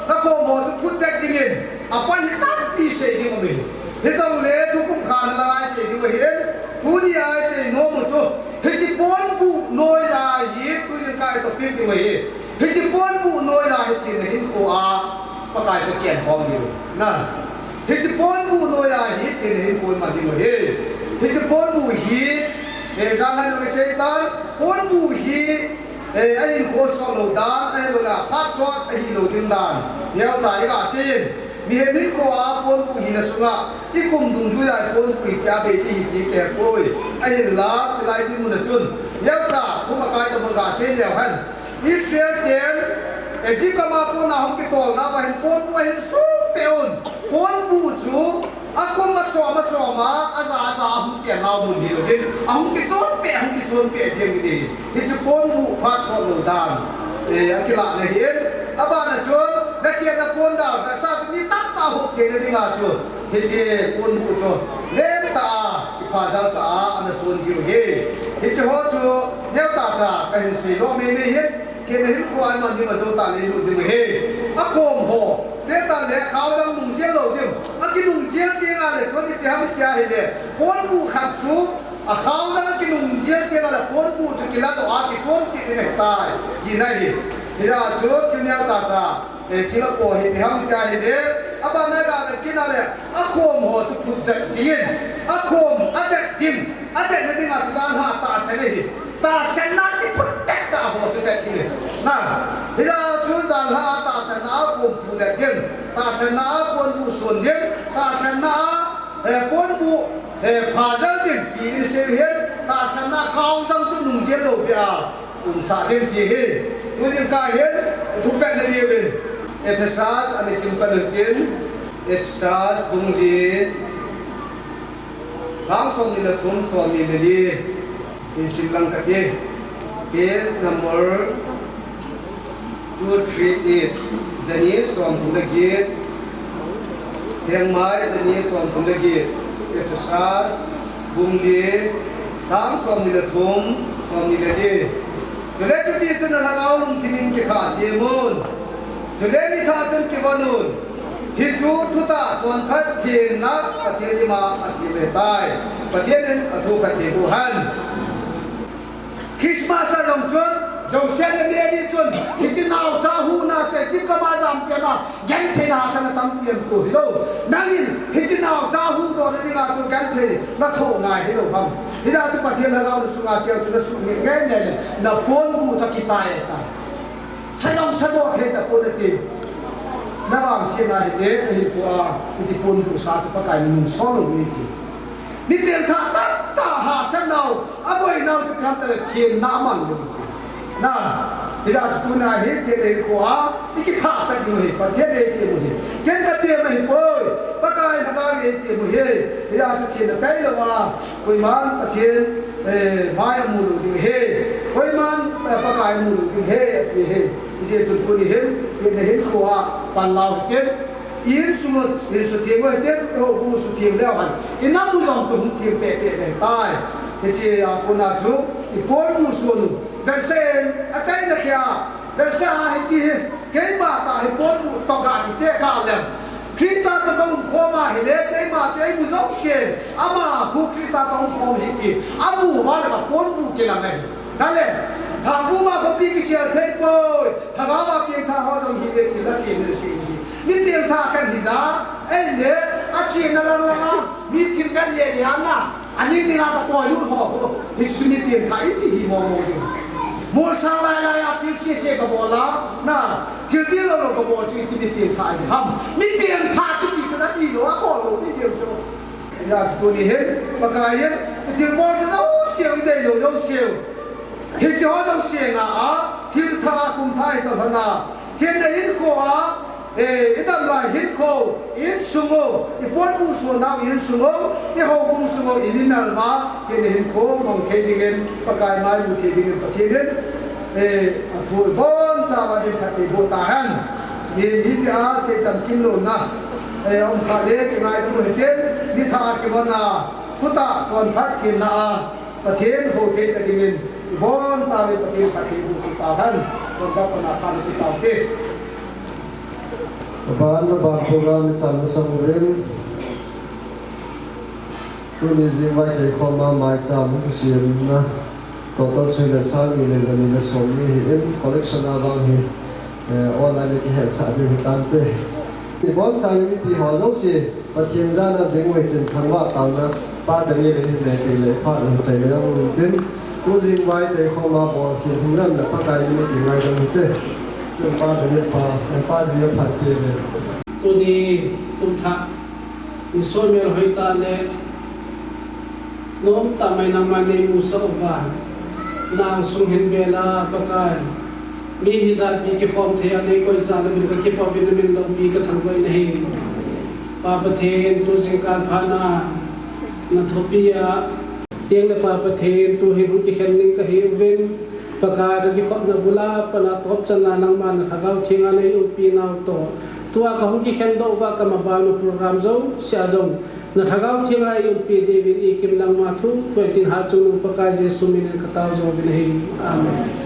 na ko mo tu phut tek jingin apan hi ta pi se ding be he jong le tu kum khan la ai se ding he tu ni ai se no mo jo Hiji pon bu noi la yi tu yin kai to pi ti wei hiji pon bu noi la hi tin hin ko a pa kai to chen khom ni na hiji pon bu noi la hi tin hin ko ma di wei hiji pon bu hi e jang han lo se tan pon bu hi e ai ko so lo dan ai lo la pat so ai lo din dan yau sai ga sin mi he min ko a pon bu hi na sunga ikum dung ju ya pon bu pya be ti ke koi ai la lai đi mua chun yau sa thu ma kai ta mang ga se leo han Israel ten Egypt ka ma po na hom ki tol na ba hin pon bu hin su peon pon bu chu akum ma aza hum chen lao mun hi lo din hum ki chon pe jeng ni hi chu pon bu phat so lo dan akila ne hin aba na chon na chen na pon da na sa ni tak ta hok chen ni nga chu hi che pon bu chu le ta phá ra ta anh xuân diệu he hi chu ho chu neo ta ka hin si lo me hết ke ne hin khuan man ni ma zo ta le lu ding he a khom ho se ta le khao dam mung je lo dim a ki mung je ti nga le thon ti ha mi kya he le chú à khao ra cái nung giết cái là bốn bu cho cái lá đồ ăn cái chốn cái này tai gì này thì ra chú chuyên gia ta thì là cổ thì ham cái này đấy à bạn này là cái nào đấy à khom họ chú phun đất chiến à khom à đất kim à đất này là chú gian hạ ta sẽ này ta sẽ nát cái phun đất ta họ chú đất kim nè thì ra chú gian hạ ta sẽ nát khom phun đất kim ta sẽ nát bốn bu xuân kim ta sẽ nát bốn bu phá dân tiền kỳ sẽ hiện ta sẽ nát khao răng chú nung giết đầu bia sa din ti he muzin ka hen thupek na dia ben Ephesians ani simpan tin Ephesians bungli sang som ni la thum swami beli in simlang ka ke page number 238 jani som thum la git heng mai jani som thum la git Ephesians bungli sang som ni la thum som ni la di Chule chuti chuna hangau lum thimin ke kha simun chule mi tha chun ke banun hi chu thuta chon khat thin na patheli ma asime tai pathianin athu khati buhan Christmas a jong chun jong chen ne di chun hi chin nau cha hu na che chi ka ma jam pe na gan the na sang tam pian ko lo nangin hi chin nau cha hu do ne ga chu gan the na tho ngai hi lo pham hi da tu pathian hangau lu sunga cheu chu na su mi ngai ne na pon bu ta ki tai ta sai dong sa do the ta pon ti na bang si na hi de hi ko a chi pon bu sa ta pa kai nun so lo ni ti mi pian tha ta ta ha san nau a boi nau chu kham ta thien na man lo si na hi da tu na hi ke de ko a ni ki tha ta ni hi pathian de ki mu hi ken ka te ma hi boi pa kai na ka ge ki mu hi hi da chu thien na tai lo wa koi man pathian mai mu lu ni he koi man pa kai mu lu ni he he je chu ku ni he ne he ko a pan lao ke in sumut in su thieng wa te ho bu su thieng leo han in nam bu jong tu thieng pe pe pe tai he che a ko na chu I pon bu su lu gan sen a chai na kya gan sa he chi ke ma ta he pon bu to ga ki te ka le Krista ta ko ko ma he le ke ma chai bu zong shen ama ku Krista ta ko hi ki abu wa le ba pon bu ke la ngai na le thằng cô mà không biết cái xe thế bôi thằng đó mà tiền thà họ dùng hiện thì nó tiền được gì biết tiền thà cái gì giá anh nhớ anh chuyện là biết tiền cái gì thì anh anh đi làm cái tuổi luôn họ thì chúng biết tiền thà ít thì mua sang lại anh tiền xe cái bộ lá na tiền tiền là cái bộ chuyện thì biết tiền thà thì không biết tiền thà thì biết cái gì đó có rồi đi nhiều chỗ giờ tôi đi hết mà cái hết tiền bao giờ nó xỉu đây rồi nó xỉu hi cho dong siang a thil tha kum thai to hana thiên ne hin ko a idam lai hin ko in sungo I pon bu so na in sungo I ho bu sungo in nal ma thiên ne hin ko mong the dingen pakai mai bu the dingen pathian a thui bon cha ba din thati bo ta han min hi ja se cham kin lo na om kha le ki ngai tu he ten ni tha ki bana thuta chon phat thin na pathian ho the ta dingen bon sawi pathian khati bu ki ta han kon da kona kan ki ta ke Ban na ba program chan sang ren tu ni ji vai ke khoma mai cha mu sim na total sui le sang ni le zani le som ni in collection awang hi online ki he sa di tan te ni bon chang ni pi ho zo si pathian za na ding wei tin thangwa ta na pa da ni le le pe le pha lu chai le mu tin tu jing vai te khoma bo hi humran da pa kai ni ki ngai da mu te pa da ni pa da ni pha te le tu ni tum tha ni so me hoi ta le nom ta mai na ma ne mu so va nang sung hin bela pa kai mi hi za bi ki form the ane koi za le bi ki pa bi min lo bi ka thang bai nahi pa pa the tu sing kan phana na thopia tiang le pa pa the tu hi ru ki khen ning ka hi ven paka da ki khop na bula pa na top chan na nang man kha gau thinga le u pi na to tua ka hu ki khen do ba ka ma ba no program zo sia zo na kha gau thinga u pi de vi i kim lang ma thu 20 ha chu paka je sumin ka ta zo bi nahi amen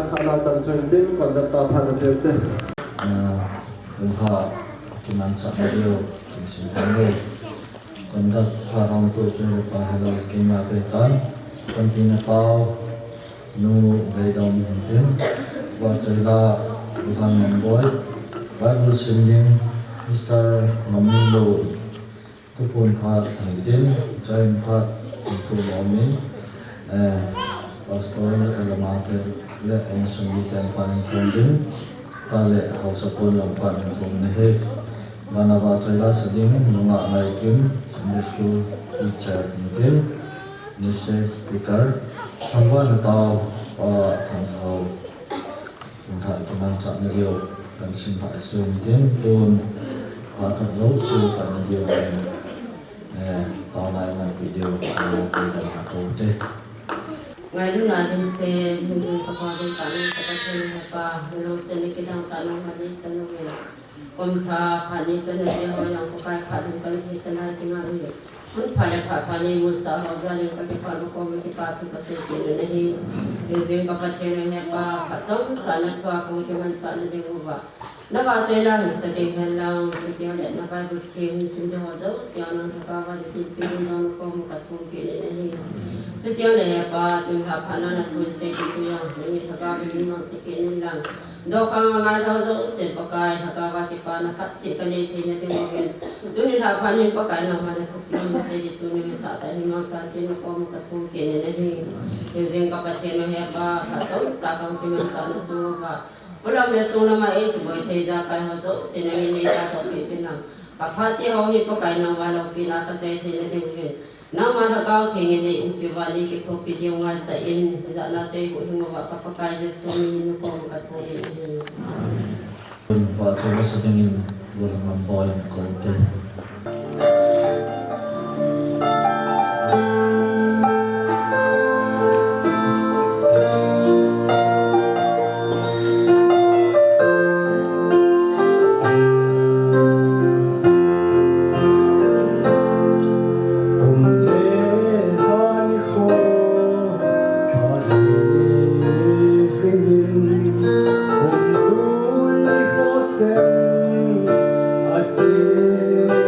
sana chan sun tin kon da pa phan da te cũng họ thì mình sẽ bắt đầu thì sẽ có người còn đặt phá rong tôi cho được ba hello kinh mà về tới còn khi nó tao nu về đồng hình tiếng và chơi là bukan membuat Bible singing Mr. Mamilo tu pun part hình join part itu momen pastor alamate le ang sungitan paling kondin kale hausa pun lampan thum ne he manava chaila sading nunga mai kim Sunday school teacher tin Mrs. Speaker hangwan taw pa thangau thai kaman cha ne yo kan sim ha sun tin tun ha ta lo su kan ne yo taw lai na video ko da ko te ngày lúc nào thì sẽ hình dung các bạn đến tận các bạn và lúc sẽ đi cái thằng tận nó đi chân nó về còn thà phải đi chân này họ yang có cái phải đi cái thì cái này thì ngang đi muốn phải đi muốn sao họ ra đi các cái phải nó có cái phải thì có sẽ tiền này hình dung các bạn thấy này và phải chống trả nó thua cũng cái mình trả nó đi qua nó vào chơi là hình sẽ đi hình lang sẽ đi để nó phải được thiền sinh cho họ dấu xíu nó các bạn đi tìm nó có một cái thông tin này hình sự tiêu này và chúng ta phải nói là tôi sẽ đi tôi những người thằng mình mong sẽ kiến nên rằng đâu không ngày nào dẫu sẽ có cái thằng và cái pa nó phát triển cái này thì nó tiêu tiền tôi nên là phải nên có cái nào mà nó không tiền sẽ đi tôi nên thằng tại mình mong sao thì nó có một cái thông tiền này thì riêng các bạn thì nó hay và phải sống cha con thì mình sao nó sống và bữa nào mình sống là mà ấy sẽ bởi thời gian cái họ dẫu sẽ nó nghe ra thôi bên nào và phát thì họ hay có cái nào mà nó vì là cái gì thì nó tiêu tiền nang mana kau thengin ni upivali ki thopi diunga cha in zana chei ko hinga wa ka pakai je sumi ko ka thopi ni và cho nó sẽ đến buổi làm bồi còn tên Hãy subscribe cho kênh Ghiền Mì Gõ để không bỏ lỡ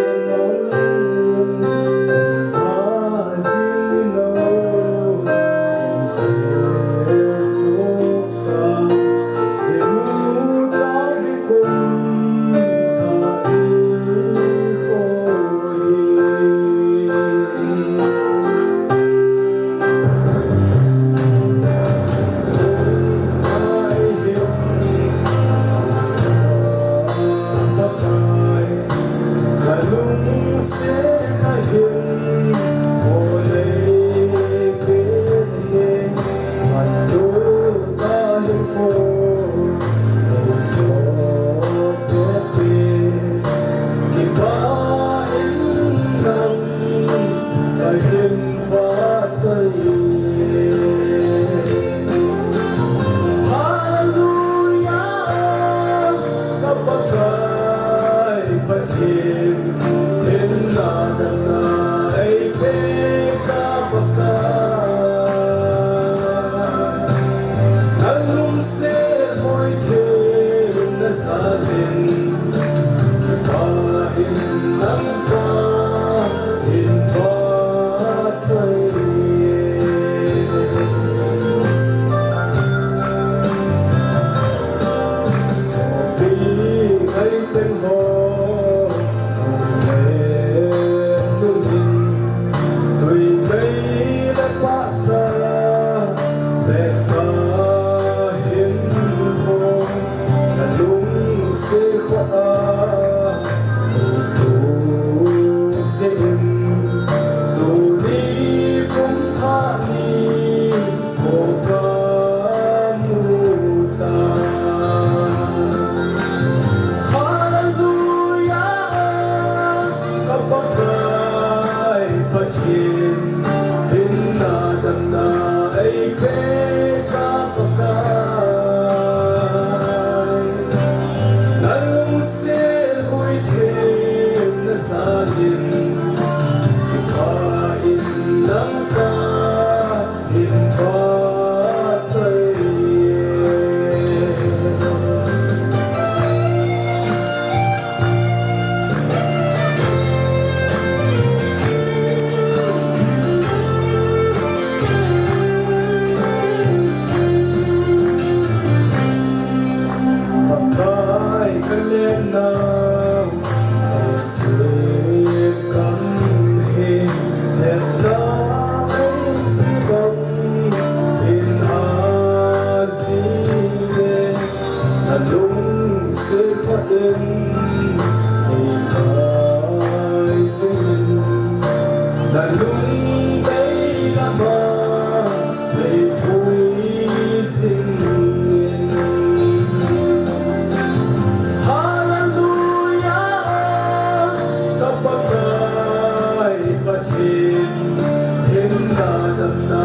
na nam na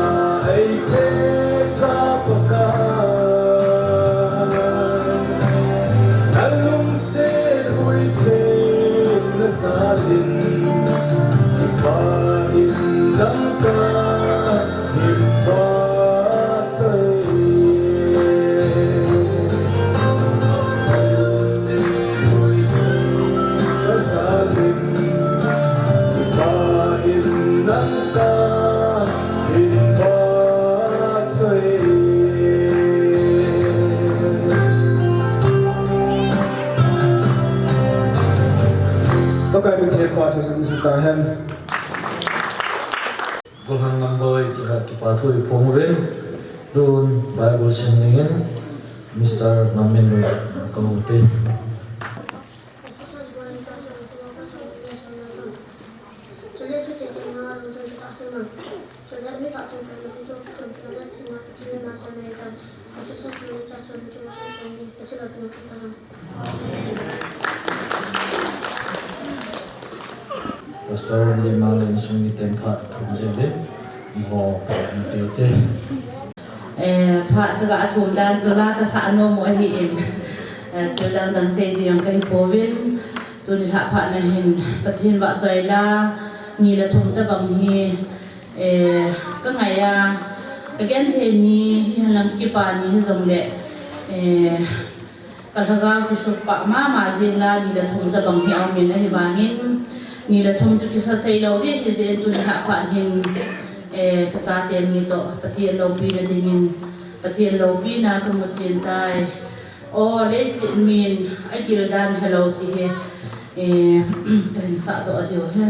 ai pe ka paka nalung se hui the na salin pa in dam ka him pa sai Tôi cái mình qua cho chúng ta hen. Cô hàng năm boy chỉ là cái bà thôi phong viên luôn Bible singing Mr. Namin câu tên. Pastor di Malen sungi tempat jadi ho tete. Pak tegak acum dan jelah kesano mo hiin. Jelah dan sedi yang kari povin tu ni hak pak nahin pathin bak jaila ni la thum ta bang hi ka ngaya ka gen the ni halang ki pa ni zong le kalhaga ku su pa ma jing la ni la thum ta bang hi aw min hi bangin ni la thum tu ki sa thai lo de ki je tu ni hak pak hin kata tian ni to pathian lo pi na dingin pathian lo pi na ka mo chin tai o le sin min agil dan hello ti he kan sa to adio he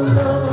Hello.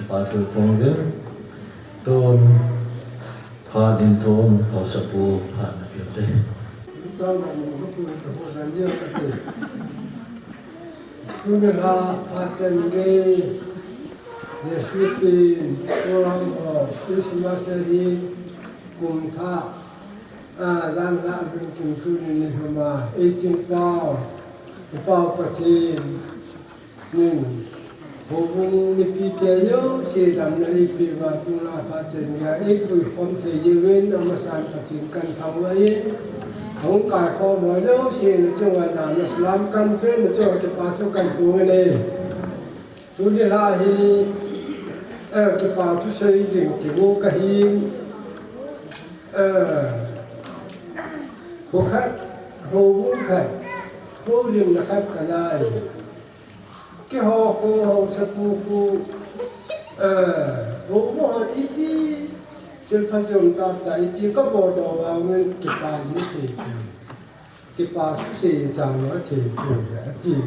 ปาทุคงเรื่องต้นพาดินโทนเขาสปูผ่านเพียงเดียว เจ้าหน้าที่ก็พูดกับพวกนั้นเยอะกันเลยคุณลาอาจารย์เกย์เยสุปีนตัวเราคริสต์มาสฮีกุมท่าร้านละเป็นกินคืนนี้มาจิงเป้าปะเทนนึ่งผมมีพิจารณาเสียดำในปีว่าคุณลาอาจารย์เกย์คุยความเที่ยวเว้นอามาสานปะเทนกันทำไว้ของกายของมันแล้วเสียในจังหวะนั้นสลามกันเป็นในจังหวะที่ปาทุกันฟูงเลยทุนลาฮีที่ปาทุเสียดิ่งที่บุกหิมหัวขัดหัวบุ้งขัดหัวริมนะครับกระไรกี่หัวหัวสปูกูหัวหัวอีพีเชื่อพระเจ้าตาใจอีก็บอกดอกเงินกี่ปาไม่เทียบกี่ปาทุเสียจังว่าเทียบจริง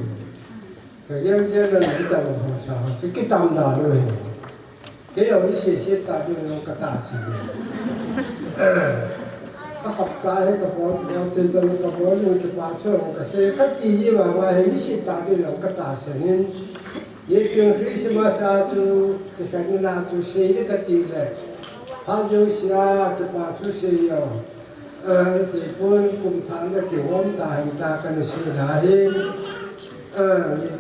แต่ยังนั่นไม่จังหัวสาวที่กี่ตำนานเลยกี่เอาไม่เสียตาด้วยน้องกระตาสีก็ขอบใจให้กับผมเราจะจะมีกับผมอยู่ที่ป่าช่วยผมก็เสียก็จีว่าว่าเห็นไม่สิตาด้วยน้องกระตาเสียนี่ยิ่งเกี่ยวคริสต์มาสจูที่แข่งนาจูเสียก็จีเลยพายุเสียที่ป่าช่วยเสียที่คนกลุ่มทางก็เกี่ยวว่าตาเห็นตากันเสียหาย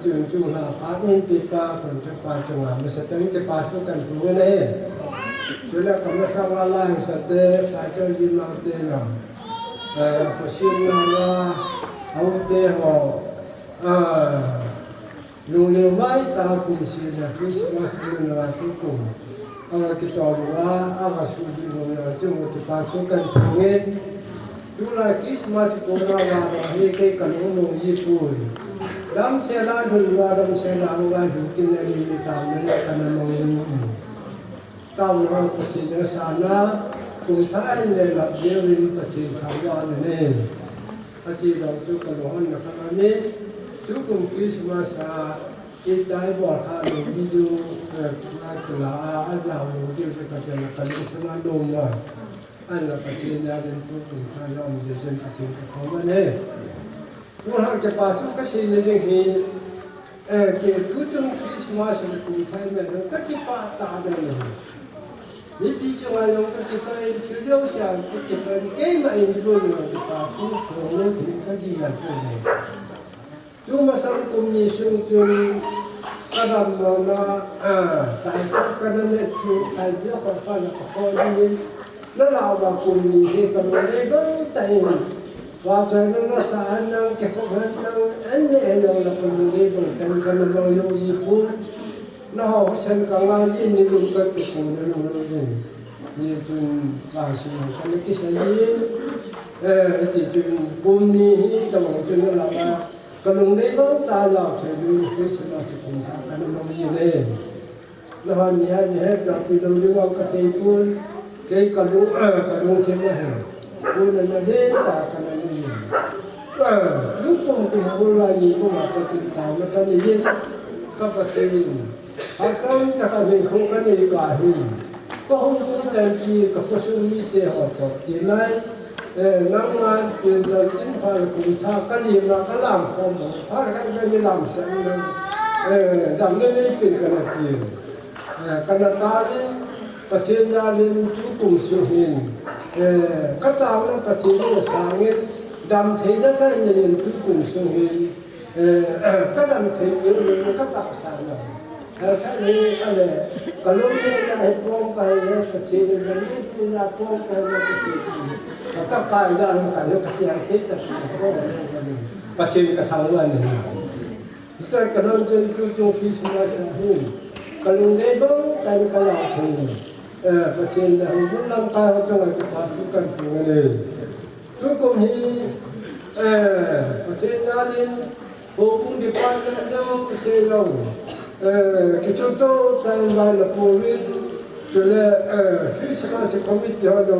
จุงหน้าพาอินปีป่าคนที่ป่าจังหวะมันจะต้องที่ป่าช่วยกันฟูกันเองจุดแรกก็มาสร้างอะไรสัตย์ไปเจ้ายิมเอาเตะนะพอชิมนะว่าเอาเตะหอลุงเลี้ยงไว้ตาคุณสินะคริสต์มาสนี่นะทุกคนคิดว่าอาวัสุดีมันจะมุติปาชุกันฟังเองดูแลคริสต์มาสตัวเราว่าเฮ้ยแค่กันโน้ญี่ปุ่นรำเสลาดูว่ารำเสลาว่าดูกินอะไรตามนั้นกันน้องยิ่งตามเราปฏิเนสานะคุณท่านในหลักเดียวริมปฏิทาวานนี่ปฏิเราทุกคนวันนะครับนี้ทุกคนคริสต์มาสอีใจบอกข้าหนูวิดูมาตุลาอันเราหนูดิวจะกระจายกันทุกงานลงมาอันเราปฏิญาณทุกคนท่านยอมจะเจริญปฏิกับเขาวันนี้ทุกท่านจะปฏิก็สิ่งนี้จึงเห็นเกี่ยวกับจุดคริสต์มาสคุณท่านเนี่ยก็ที่ปาตาเดินมีปีจังหวะนั้นก็ที่ไปเที่ยวเช้าที่ไปเก่งมาอินโดนีเซียที่ปาทุกคนนู้นที่ก็ดีกันเลยจุมาสังคมนี้ซึ่งจุกระดมมองนะแต่ก็นั่นแหละจุไอ้เบี้ยคนฟังก็พอดีแล้วเราว่าคุมนี้ที่กำลังได้บ้างแต่ว่าจะนั่งรักษานั่งเก็บของนั่งอันนี้เราเรากำลังได้บ้างแต่ก็นั่งเราอยู่ญี่ปุ่นแล้วฉันก็ว่ายินดีลุงก็ตุกคนลุงนี่จุนว่าสิคนนี้ก็ใช้ยินที่จุนคุมนี้แต่ว่าจุนเราว่าก็ลงในบ้านตาเราเฉยดูคริสต์มาสคุณทางกันน้องยีเล่แล้วนี่เราไปดูดีว่าก็เทปุ่นเกี่ยก็ลงเช่นนี้ปุ่นนั่นเด่นตากันนี่ลูกผมก็บุญลายนี้ก็มาปฏิบัติแล้วก็นี่ยินก็ปฏิบัติอาการจะกันนี่คงกันนี่ก็หินก็คงจะปีก็ผู้สูงมีเจ้าตกที่ไหนนักงานเป็นจนทิ้งไปคุณท่าก็ดีนะก็ลำคมพากันไม่มีลำเส้นเลยดำนี่เป็นขนาดที่ขนาดตาลินประเทศยาลินทุกกลุ่มสุหินก็ตามนั้นประเทศนี้สร้างเงินดำเทียนก็เงินทุกกลุ่มสุหินก็ดำเทียนเงินก็ตักสารเลยแค่นี้อะไรก็รู้ที่จะให้ป้องกันประเทศนี้มันไม่เป็นยาป้องกันประเทศเราต้องการจะทำการยกเสียงที่จะทำก็ประเทศก็ทำวันนี้ส่วนการลงทุนจุดฟิสิกส์นะหุ่นการลงในบ้านแต่ก็ยากถึงประเทศนั้นหุ่นร่างกายเราจะต้องผ่านทุกการฝึกเลยทุกคนที่ประเทศนั้นผมดีกว่าจะประเทศเราคิดว่าแต่วันละพูดจุดฟิสิกส์คอมมิชชั่นเรา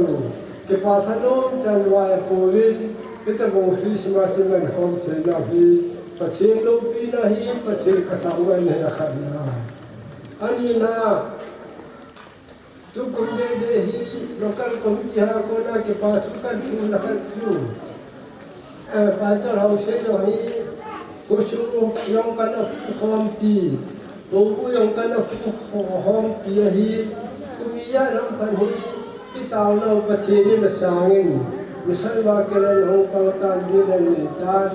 que pathanom dan wai povin kita bo Christmas man khom thena hi pathin lo pi na hi pathin ka thangwa ne rakhan na ani na tu kumde de hi local committee ha ko na ke pa tu kan tu na ka tu pa ta hau se yo hi ko su yong kan hom pi to ku yong kan hom pi hi ku ya nam pan hi ki taw lo pa thi ni na sangin misal ba ke la ho pa ta ni ni ta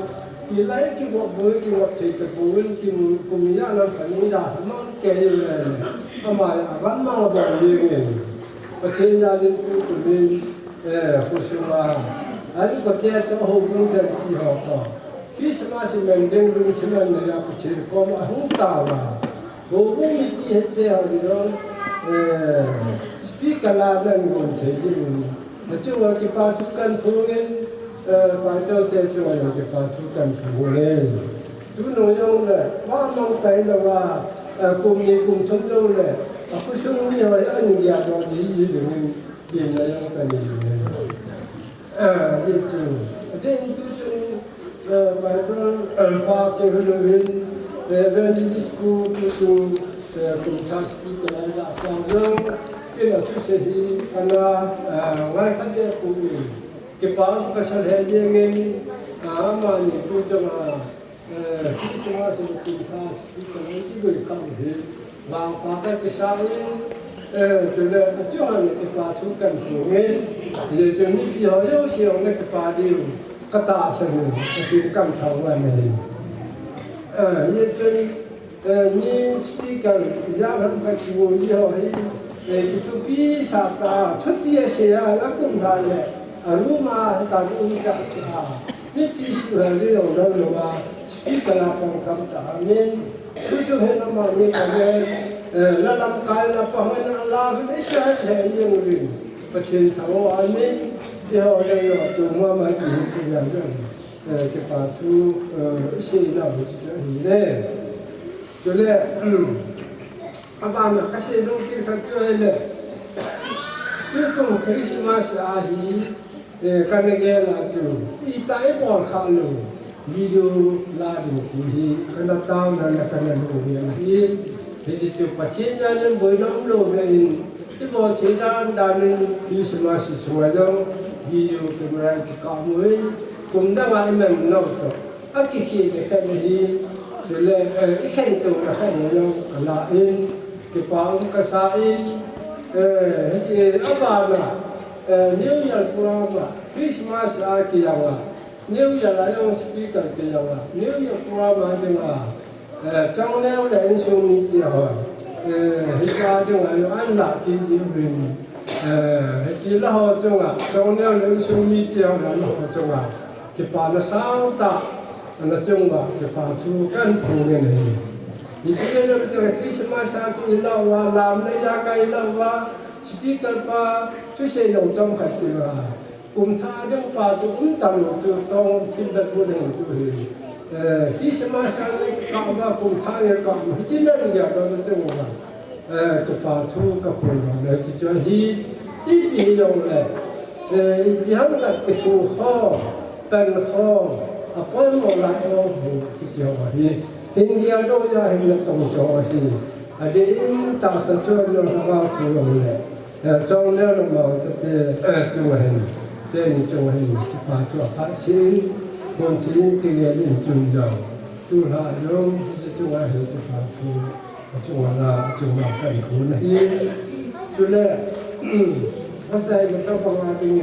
ki lai ki bo bo ki ngap thei ta bo win ki ku ya nam pan ni da mang ke le ama ban ma ba ni ngi pa thi ya din ku ni ko su ma ani ko te to ho bu ta ki ho to khi sama si men deng lu chi men ya ku chi ko ma hu ta wa bo bu mi ki he te ha ni ro speak la dan gon che ji ni na chu wa ki pa tu kan phu ngin pa to te chu wa ki pa tu kan phu le tu no yong le ma mong tai la wa cùng ni cùng chống đâu le a ku shung ni ha an ya do ji ji de ni ji na yong kan ni le ji tu den tu chu ma do pa ke hu lo hin ben di sku tu cùng ta speak la la fa long cái là thứ sẽ đi là ngay cái điều của mình cái bao cái sản hệ gì nghe mà những cái trong cái sinh hoạt sinh hoạt ta cái cái người cao thì và cái sản cho nên là cho nên cái bao thu cần của nghe thì cho nên khi họ yêu siêu cái bao điều cái ta sinh cái sự cảm thông là mình như cho như speaker giá hơn cái kiểu như họ cái tu pi sa ta thất phía xe là cũng thay lệ rumah ta cũng chắc biết pi sự là lý do đó là speaker là bằng cầm ta nên cứ cho hết năm nay cái là làm cái là bằng cái là cái sẽ là những người và trên thảo anh nên thì họ đây là tụ mà cái gì đó cái bà thu xe nào thì cái gì đấy cho nên abang nak kasih dongki kacau le. Sebelum Christmas ahi, kan gela tu. Itai pun kalau video lari tihi, kena tahu nak kena luar ahi. Jadi tu pasien yang boleh nam luar ini. Ibu cerita dan Christmas semua jauh video kamera kamu. Kumda ngai memang tu. Aki kita kan ini. Sila ikan tu kan yang lain. Cái bao cái sai cái apa na New Year program Christmas aki yang New Year là yang speaker cái yang New Year program cái mà trong leo là anh xuống đi tiêu hết ra cái mà anh là cái gì mình chỉ là họ trong leo là anh xuống đi tiêu là họ trong cái bao nó sao ta nó trong cái bao thu căn phòng cái này Ibu yang betul Christmas aku ilawa lam na ya kai ilawa speaker pa tu se long trong hati wa tha dang pa tu tam tu tong chin da bu dang tu Christmas ani ka ba tha ya ka hi nan ya do na chang wa tu pa tu ka khoi na chi cho hi bi yong le bi han la ke tu kho tan kho apoi mo la o bu ki jo wa hi India do ya hình là tổng cho thì để in ta sẽ cho nó vào thu用嘞，trong đó là màu cho trung hình, trên trung hình và cho phát sinh, còn chỉ cái liên trung dầu, tu là dùng cái trung hình cho phát thu, trung là phần thu này, cho nên có sai mà tao bằng cái gì,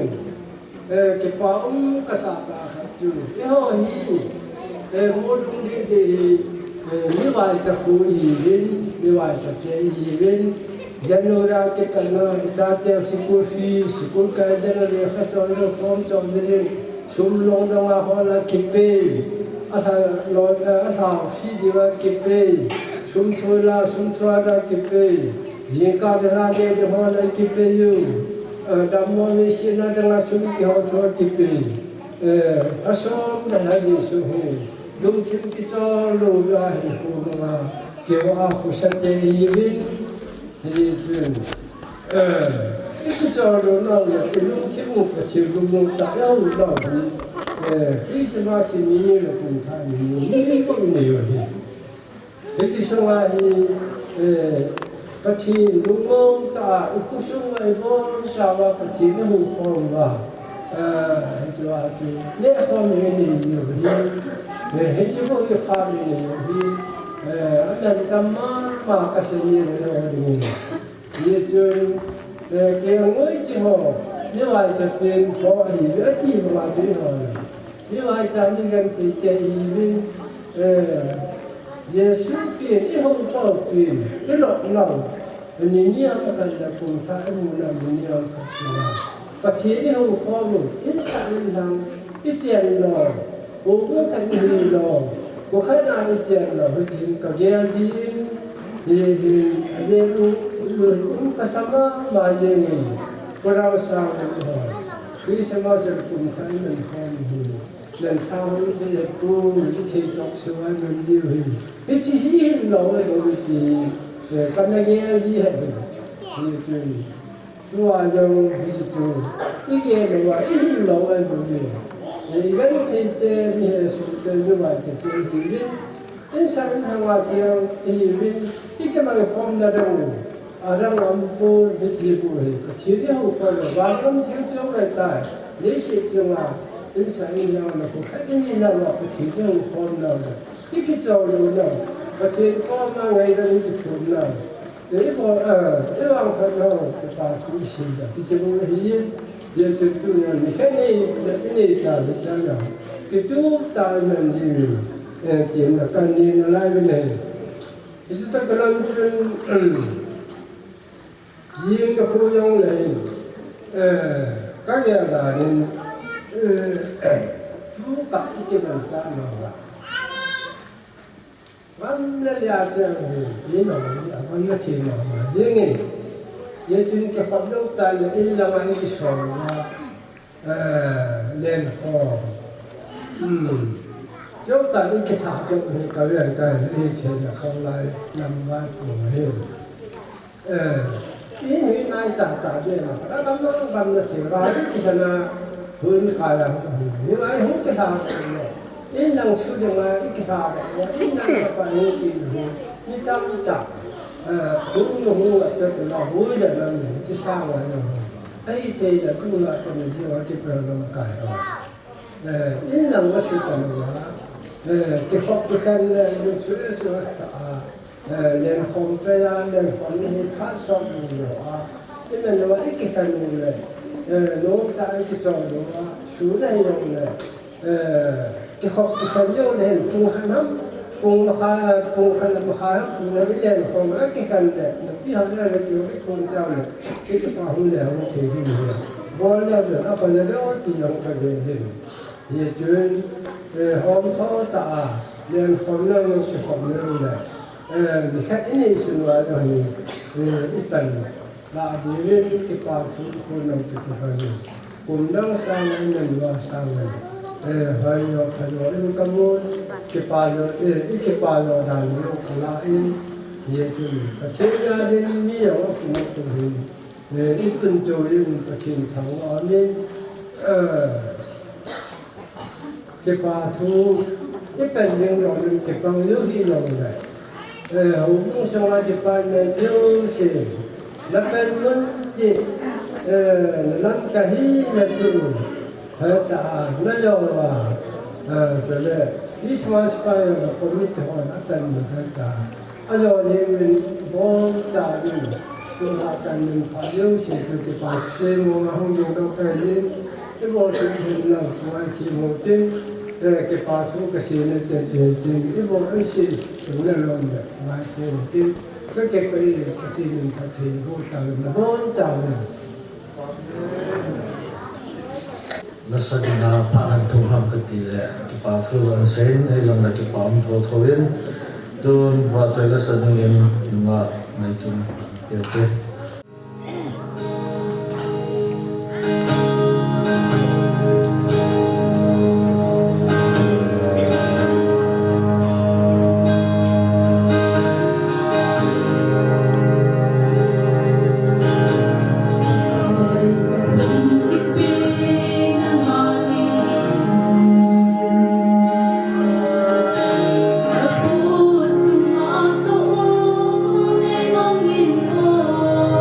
cái bao cái sao ta hết chứ, cái hồi mỗi đúng cái mi vai cha ku evin mi vai cha ke evin janura ke kana sa te school fee school ka dana le kha cho no form cho de sum long da nga hola ke pe atha lo atha fi diwa ke pe sum thola da ke pe yin ka da de hola ke pe yu dammo ni sina da nga sum ki ho cho ke pe asom da na ni su hu Đúng chính cái cho lô ra hình của mà kiểu của sát tế evin thì chuyện cái cho lô nó là cái lúc chính một cái chiều lúc một tại đâu đó thì khi xem mà xin như là cùng thay nhiều không nhiều thì cái gì xong thì cái chi lúc mong ta kusung ai bon chawa ka chi ne hu phong wa cho a chu le phong ne ni yo hi ne he chi bo yo pa ni ne yo hi an tamma ma ka se ni ne no ni ye chun ke ngoi chi ho ne wa cha pen ho hi ye ti ma chi ho ne wa cha ni gan chi che i bin Yesu pin i ho pa pin i lo lo ni ni am ka la kun ta mu na ni am ka na pa chi ni ho ko mu in sa ni lang i chen lo o ko ka ni lo ko kha na i chen lo hu jin ka ge ji ye lu ka sama ma ye ni ko ra sa ni ho ki se ma se kun ta ni ho ni lần sau thì cô thì đọc số anh làm gì vậy? Cái chi hiền lâu rồi thì con này nghe gì hết rồi? Thì tôi nói rằng cái gì tôi cái nghe làว่าhiền lâu rồi thì cái thì mình hay số cái như vậy thì biết đến sáng hàng hoa chiều thì biết cái mà phong ra đâu đang làm bộ cái gì vậy? Cái chi đi học phải là ba con chiếu chiếu lại tại lấy sự cho mà đến sáng đi nào là cũng khách đi nào là cái chi đi học phong nào là cái trò rồi nào và trên con mà ngày đó đi chụp nào để bỏ để làm thật nào cái ta cũng xin được thì chỉ có cái giờ tôi nói cái này ta biết sao nào cái tu ta làm gì tiền là cần gì nó lại bên này thì chúng ta cần làm riêng cái khu dân này các nhà là nên chú tập cái làm sao nào vẫn là nhà trường thì nó vẫn là chuyện mà riêng này vậy thì cái pháp đâu ta là in là mang cái sổ lên kho chúng ta đi cái thảo cho người ta về cái này thì là không lại nằm vai của hiểu ý nghĩ này trả về mà đã lắm nó bằng là chỉ ra cái là hơn cái là nhưng mà không cái thảo ý lần số đường là cái thảo ý là phải như thế như tâm trả cũng không là cho cái nào vui là làm chứ sao mà ấy thì là cũng là cái gì mà cái problem cái đó ý lần nó số tầm là cái học cái cái là những số lên không phải là lên không thì phát xong rồi thế mình nói cái cái này nó sai cái chỗ đó số này là cái học cái cái nhiều này cũng khá lắm cùng là khá cùng là cái lên không là cái này nó bị hao là cái con cháu này cái quả không là không thể đi được vô là được nó còn là đó thì nó phải về gì thì chuyện hôm thọ tạ lên không là cái không là vì khách này sinh hoạt rồi ít phần là vì lên cái quả thứ con làm được cái này cùng đang sang mình và sang mình hay là em cảm ơn cái quả rồi đàn nó còn là in nhiều chuyện và chế ra đến nhiều cũng một hình ít phần rồi và truyền thống ở nên cái quả thu ít phần nhưng rồi cái bằng yếu hi rồi này hùng xong rồi thì phải là yêu gì là bên muốn gì làm cái gì là gì hết ta nó lo là rồi là Christmas phải là có mấy chỗ là cần mình hết ta anh rồi thì mình bon trả mình chúng ta cần mình phải yêu gì thì phải xem mà không dùng đâu cái gì cái bộ phim hình là của anh chị một trên cái part của cái gì này trên cái bộ anh chị cũng là luôn đấy mà trên cái gì mình phải thì vô tầng là bon trả mình nó sẽ đi nào phá hành thùng hầm cái tỷ lệ cái bảo thu anh xem hay rằng là cái bảo thô thô yên tuôn và tôi là sẽ đi yên mà này chung tiêu tiêu Hãy subscribe cho kênh Ghiền Mì Gõ để không bỏ lỡ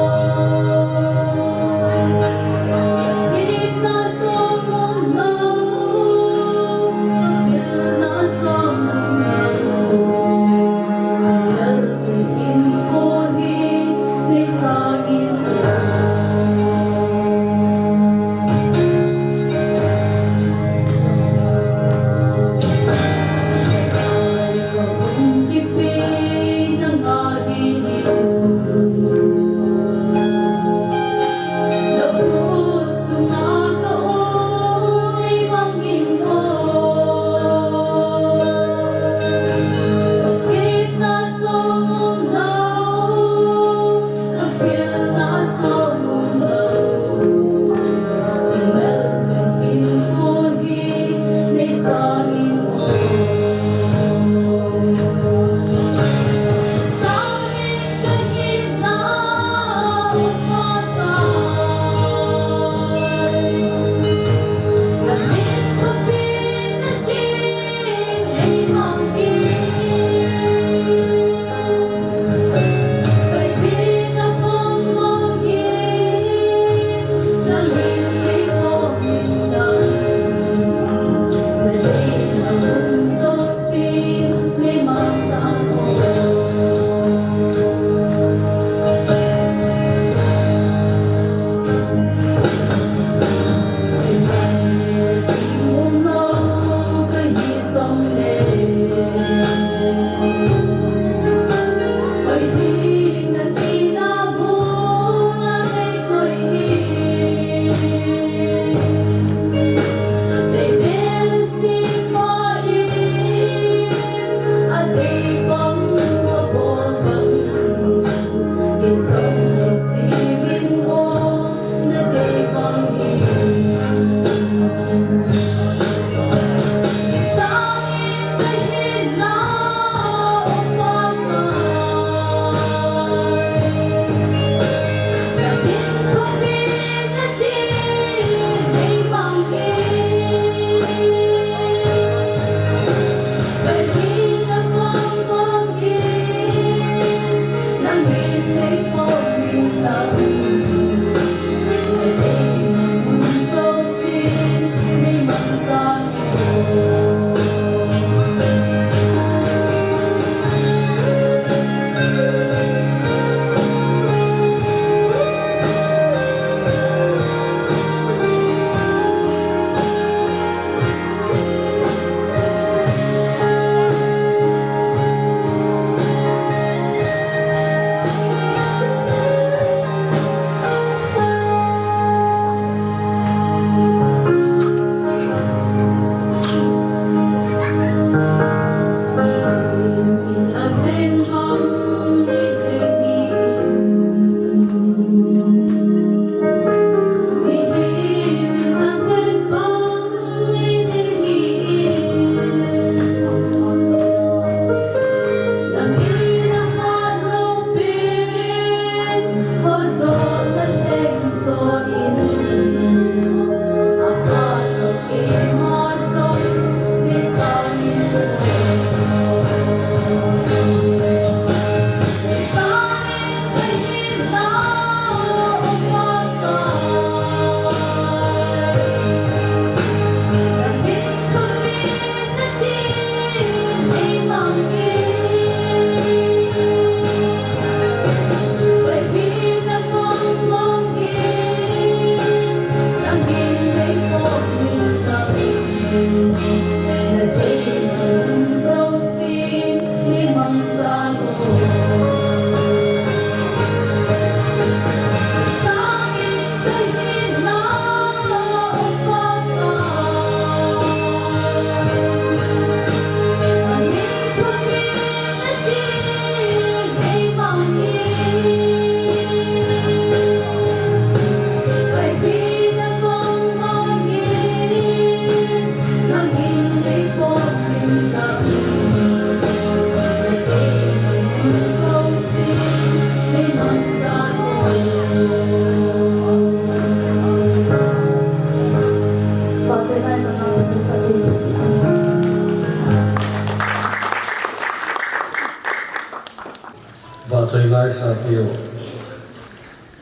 sa piyo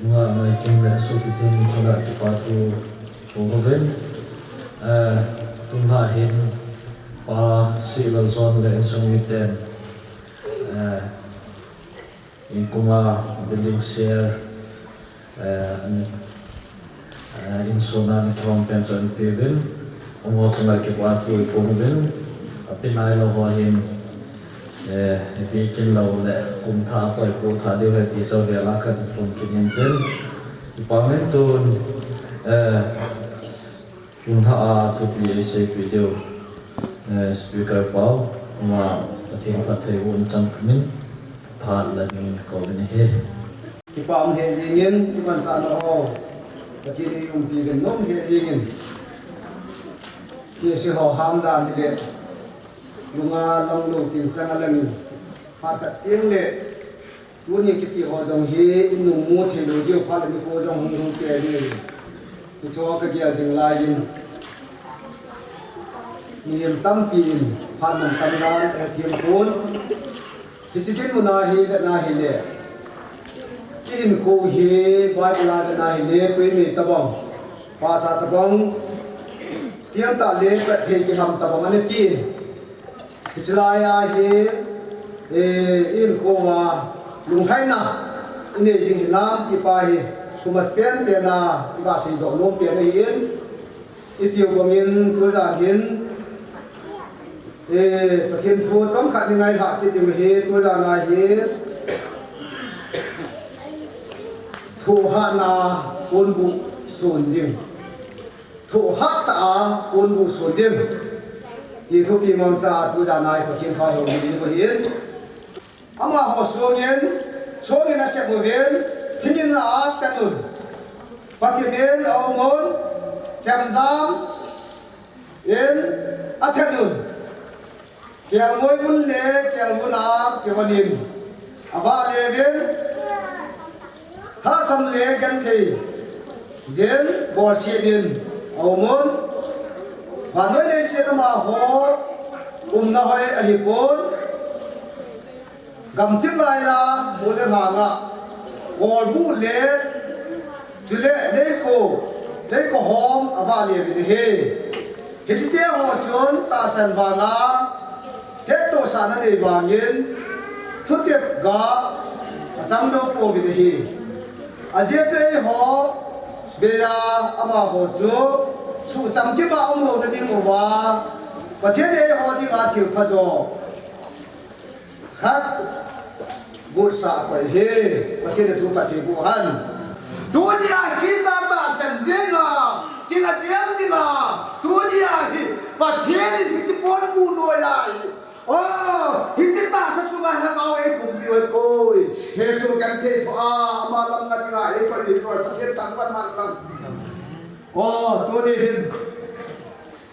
nga may kimle so kitin chuna ki patu fogoven tunghahin pa silal zon le sungiten in kuma building share in sonan compensa and pevin ongo chuna ki patu fogoven apinai lo hohin bikin lau le kum tha toy ko tha de he ti so vela kan pun kin ten ipamen tun kum tha a tu pi se video speaker pau ma pathin pha thei un chang min phan la ni ko ne he ki pam he jingin ki ban sa no ho pathin yung pi gen nom he jingin ki se ho ham dan de lunga long long tin sang alang phat tiang le tuni kiti ho jong hi inu mu the lo ji phat mi ko jong hung hung ke ni ki cho ka kia jing lai yin niam tam pin phat man tam ran e thiam phun ki chikin mu na hi le in ko hi bai la na hi le tui mi tabong pa sa tabong stiam ta le ka the ki ham tabong ane tin Islaya hi in kowa lungkai na ini ding nam ti pa hi sumas pen pe na ga si do lom pe na yin itiu gomin tu za hin pathin thu chom khat ni ngai tha ti ding hi tu za na hi thu ha na un bu sun ding thu ha ta un bu sun ding thì thu pi mong cha tu za nai ko chin thai ho ni ko hin ama ho so ngen na se mo ven thin na a ta nun pati ben au mon cham zam en a tha nun kya moi bun le kya bun a ke wanin aba le ven ha sam le gan thei zen bo si din au mon và nói lên xe mà họ na hỏi ở hiệp bốn cầm chiếc lại là một cái hàng à còn bu lệ chú lệ lấy cổ hòm ở ba lệ bị hê cái gì thế họ chọn ta sản vàng à hết tổ sản này vàng yên thuốc tiệp gà chăm đâu cổ bị hê à dễ chơi họ bây giờ ama họ chọn su chăm cái ba ông lô nó đi ngủ và thế này họ đi ngã thiểu phật rồi khác bút sa quậy hê và thế này thu phật thì bù han dunia kita ba senjenga kita siang dinga dunia hi và thế này thì bốn bù nuôi lại hi chúng ta sẽ suy nghĩ hàng ấy cùng yêu ôi hệ số cái thế mà làm cái gì ấy coi đi rồi và thế tăng quan mang tăng tôi đi hin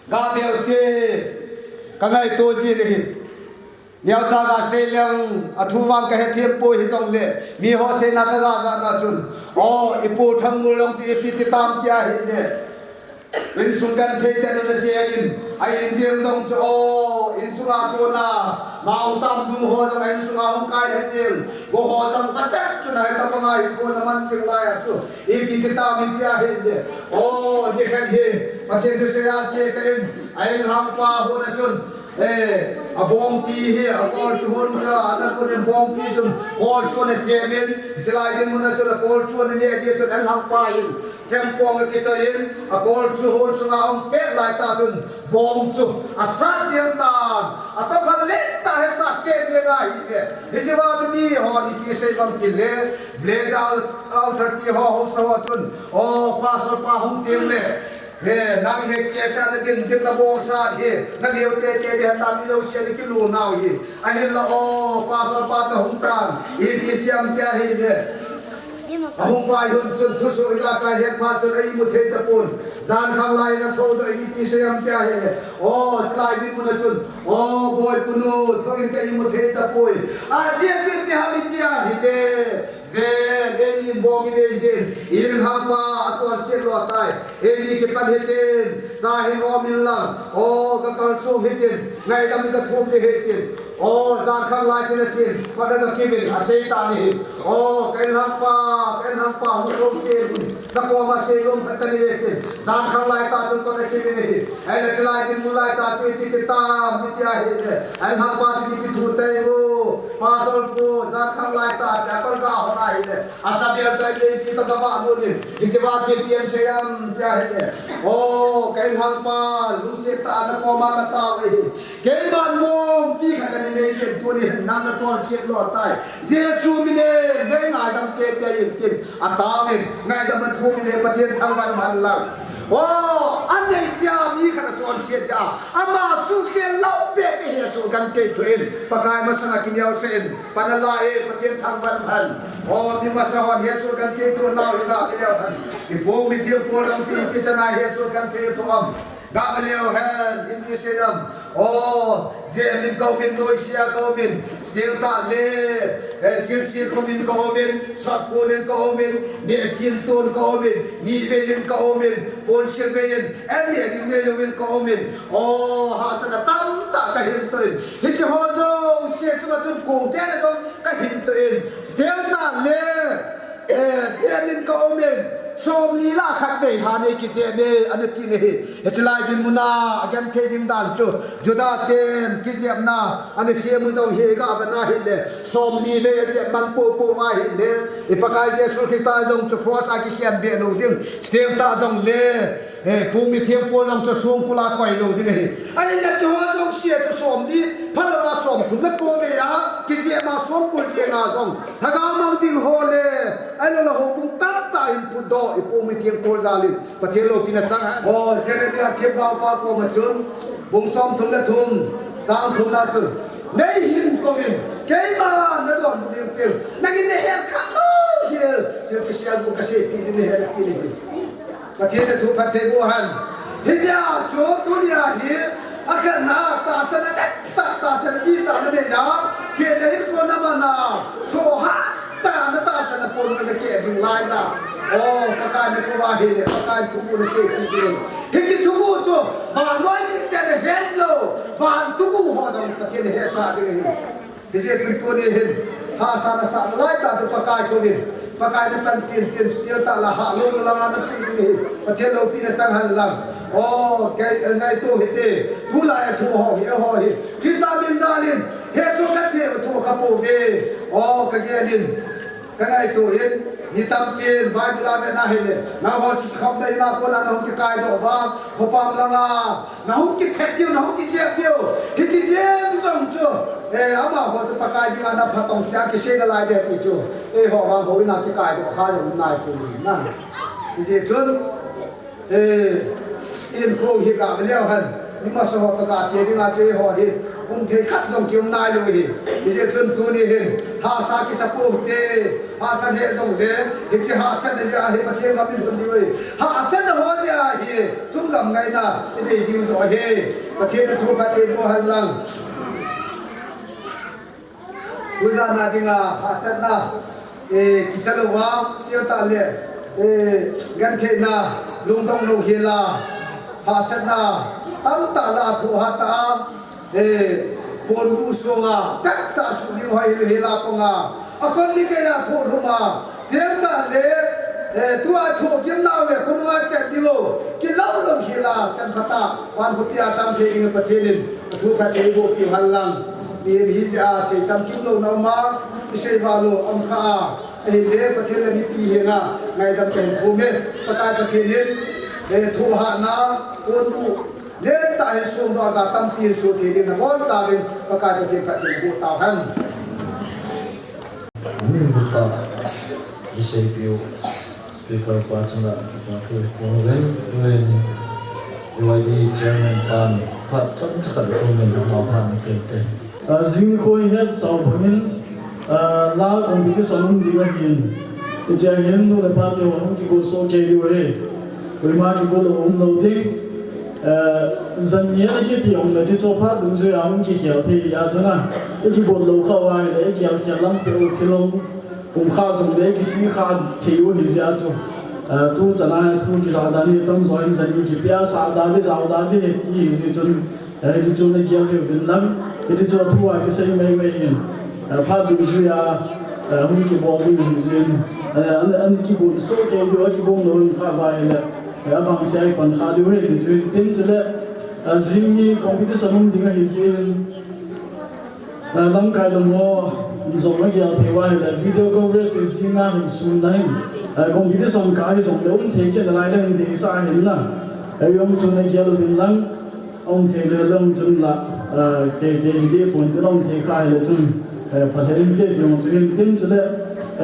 gà bèo tê cái ngày tôi gì đi hin nếu ta gà xây lăng thu vang cái hết thiệp bôi hết trong lệ mi họ xây na cái gà ra na chun ipo thằng mù long chỉ phi tam kia hin lệ bên xung quanh thế tên là gì in ai in riêng trong chỗ in xung quanh chỗ na mau tam dung ho trong anh xung quanh cái hay riêng go ho trong cái chắc chỗ này tao có ai cô nó mang chừng lại à chú phi tam in kia hin lệ đi khen hi mà trên tôi sẽ ra chơi cái anh làm qua ho na chun bom pi hi kol chuon cha ana ko ne bom pi chum kol chuon ne semen selai din mun cha kol chuon ne je chun an hang pa in sem pong ke cha in kol chuon sunga ong pe lai ta chun bom chu sa chiang ta ta phal le ta he sa ke je ga hi le ni che wa tu mi ho ni pi se bam ti le blaze out 30 ho so chun pa so pa hong tem le he nang he kiesa na din na bong sa he na liu te de ta mi lo se ni ki lu nau hi a he la pa so pa ta hong tan pi tiam tia he le hong vai hun chun thu so ila ka he pa chun ai mu the ta pun zan khang lai na tho do i pi se am tia he chlai bi mu na chun boy punu tho in ka i mu the ta pui a che mi ha mi tia hi de Ven bong ini jen, iring hampa asal selo tai, ini kepan heten, sahin om ilang, kakal so heten, ngai kami kathum heten, โอ้จานข้างลายเจนจินก็ได้ก็คิดเป็นอาเซตานี่โอ้เกณฑ์ทำฟ้าหุ่นลมเกณฑ์นักว่ามาเซลมพัฒนีเกินจานข้างลายตาจนก็ได้คิดเป็นนี่ไอ้เจ้าลายจินมุลายตาจินติดตามติดยาเห็นไอ้ทำฟ้าจินพิทูเตโกฟาสอลโกจานข้างลายตาจะก็ก้าวหน้าเห็นอาจารย์เบียร์ใจเย็นที่ตะกบ้าดูนี่ที่จะว่าเชียนเชียมจะเห็นโอ้เกณฑ์ทำฟ้าลุเสตานักว่ามาตาเองเกณฑ์บ้านมงพี่ขันนี่เนี่ยเช่นตัวนี้นั่งตัวเชียบหลอดตายเยซูมิเน่ได้งานดำเกตได้ยินกินอัตตามินงานดำมันทุ่มมิเน่ประเทศทั้งวันมันลังโอ้อันนี้จะมีขนาดตัวเชียจ้าอามาสุขีเล่าเบ็ดเฮสุกันเกตตัวเองปากายมาสนากินยาวเส้นปนัลลาเอประเทศทั้งวันมันโอ้มีมาสวรรค์เฮสุกันเกตตัวน่าวิกาเดียวกันอีโบมีเที่ยวโพลังที่พิจารณาเฮสุกันเกตตัวกาเบลียวแฮนอินดิเซียมโอ้เจมินกอมินโดยเชียกอมินสเตียตาเลชิลกอมินกอมินสับปูนินกอมินเนจินตูนกอมินนีเบยินกอมินปูนชิลเบยินเอ็นเดียดิเนลวินกอมินโอ้ฮาสนาตั้มตากะหินตัวเองฮิจิโฮโซเสียจุดจุดกูเจ้าต้องกะหินตัวเองสเตียตาเลเจมินกอมินชมลีลาขัดเวหานี่กิเจเมอันนี้กินเหตุลายดินมุนากันเทดิมดันจูจุดาเตนกิเจมนาอันนี้เสียมุจงเฮกาเป็นนาฮิเลชมลีเมเจบันปูปูมาฮิเลอีปากายเจสุขิตาจงจุดหัวใจกิเขียนเบียโลดิ้งเสียงตาจงเลภูมิเทียมปูนังจะสูงกุลาคอยโลดิ้งไอ้เนี่ยจะว่าจงเสียจะชมลีพันละชมถึงนักโกเมียกิเจมาชมกุลเสียนาจงถ้าเขามังดิ้งโฮเลไอ้เราหูบุ้งตัดตาอินพุดโดอีปูมิเทียมปูจาลินประเทศโลกินัจังโอ้เซเรเบียเทียมกาวปาโกมาจุนบุ้งซ้อมทุ่มละทุ่มสามทุ่มละจุนในหินก็หินเกยมาในตอนบุญฟิลนักอินเดียขันลูเฮียเจ้าพิเศษบุกเกษตรที่นี่เฮลที่นี่ประเทศทุกประเทศบุหันฮิจาโจตุนียาฮีอาคันนาตาสนะเด็กตาสนะดีตาเนี่ยนะเทียนหินคนนั้นมานาโทหะตาหน้าตาสนะปนกันเกศจึงไล่ละโอ้ปากกาเนี่ยกูว่าเห็นปากกาทุกคนเสียปีเดียวเห็นทุกคนจ้ะบ้านน้อยมีแต่เห็นโลบ้านทุกคนหัวจังประเทศเห็นซาดีเลยดิเจทุกตัวเนี่ยเห็นหาสารสารไล่ตาตัวปากกาตัวนี้ปากกาเนี่ยเป็นเตียนเสียตาละหาลูกละงานปีนี้ประเทศเราปีนี้จังหันหลังโอ้แกไงตัวเห็นเต้ทุลายทั่วห้องเหี้ยห้องนี้คริสตามินซาลินเฮสุกันเทวทั่วขบูเวโอ้กะเกลินกะไงตัวเห็นนี่ตั้มเปลี่ยนไว้บุลาเวนนาเห็นเลยน้าหัวจิตคำได้น้าคนนั้นน้องจะกายดอกฟ้าขบามละงาน้าหุ่นกิเทปเดียวน้าหุ่นกิเสียเดียวฮิจิเสียทุกอย่างจ้ะอามาหัวจะปากกายดีกันน้าพัดตองที่อากิเชนอะไรเด็กฟิจูหัววางหัวน้าจะกายดอกข้าจะนายคนนั่นฮิจิจนอินโคฮิกาไปแล้วฮันนี่มาสอบประกาศเยดิงาเจหัวฮิคงเทขัดจงเกี่ยวนายเลยฮิจิจนตัวนี้เห็นหาสากิสปูเตหาสันเฮจงเดฮิจิหาสันเนจาฮิปะเทงามิคนดีเลยหาสันหัวเดียฮิจุงกำไงนะที่ได้ดิวโซเฮปะเทนทุกปะเทนโมหันลังอุจานาดิงาหาสันนะกิจลวาสเตียตาเลกันเทนะลุงต้องลุงเฮลาหาสันนะตั้มตาลาทุหัตาปนบูสงาตักตาสุนิวไฮเฮลาปงาอาคนนี้แกยาทุรุมาเสียงตาเลตัวทุกินลาวเนี่ยคนว่าจัดดิโลกินลาวลงเฮลาจันพตาวันพุทธยาจำเทงินประเทศนินทุพระเทบุปิหันลังมีมิจาเสจำกินโลนามาอิเชวาโลอัมคาเลประเทศละมีปีเฮงาไงดำเป็นภูมิประกาศประเทศนินทุหานาปนดูเลี้ยงตายสูงตัวกาตั้มปีนสูงที่ดินนักวันจารินประกาศประเทศประเทศบูตาหันนี่บุตรอิเซปิโอสปีกเกอร์กวาดจังหวะก็คือโมเรนUID chairman pan pat chon chakat fomen ma pan kente zing khoi het sau bangin la competition dinga hin ja hin no le pa te hon ki go so ke diwe we ma ki go lo no de zan ye ki ti ong le ti to pa du zui ang ki hiao the ya chona ki go lo kha wa le ki al ki lam pe o ti long kha zum le ki si kha the yo hi ja cho tu chana thu ki sa da ni tam zo in zan ki pya sa da de za da de ti hi ji chon ji chon le ki al he vin lam Iti cho thua cái xây mấy mấy hình phát đúng chưa hôm kia bỏ đi hình diện anh kia buồn số cái điều cái bông nó khá vài là vàng xe còn khá điều hết thì chuyện tin cho lẽ zimmi competition hôm tiếng hình diện năm cái đồng hồ dùng cái kiểu thế vài là video coverage thì zim na hình sun này competition cái dùng để ông thấy cái lại đây để xa hình là ông chọn cái kiểu hình lăng ông thấy là ông chọn là cái point đó ông thấy khai là chọn phát hiện cái thì ông chọn tin cho lẽ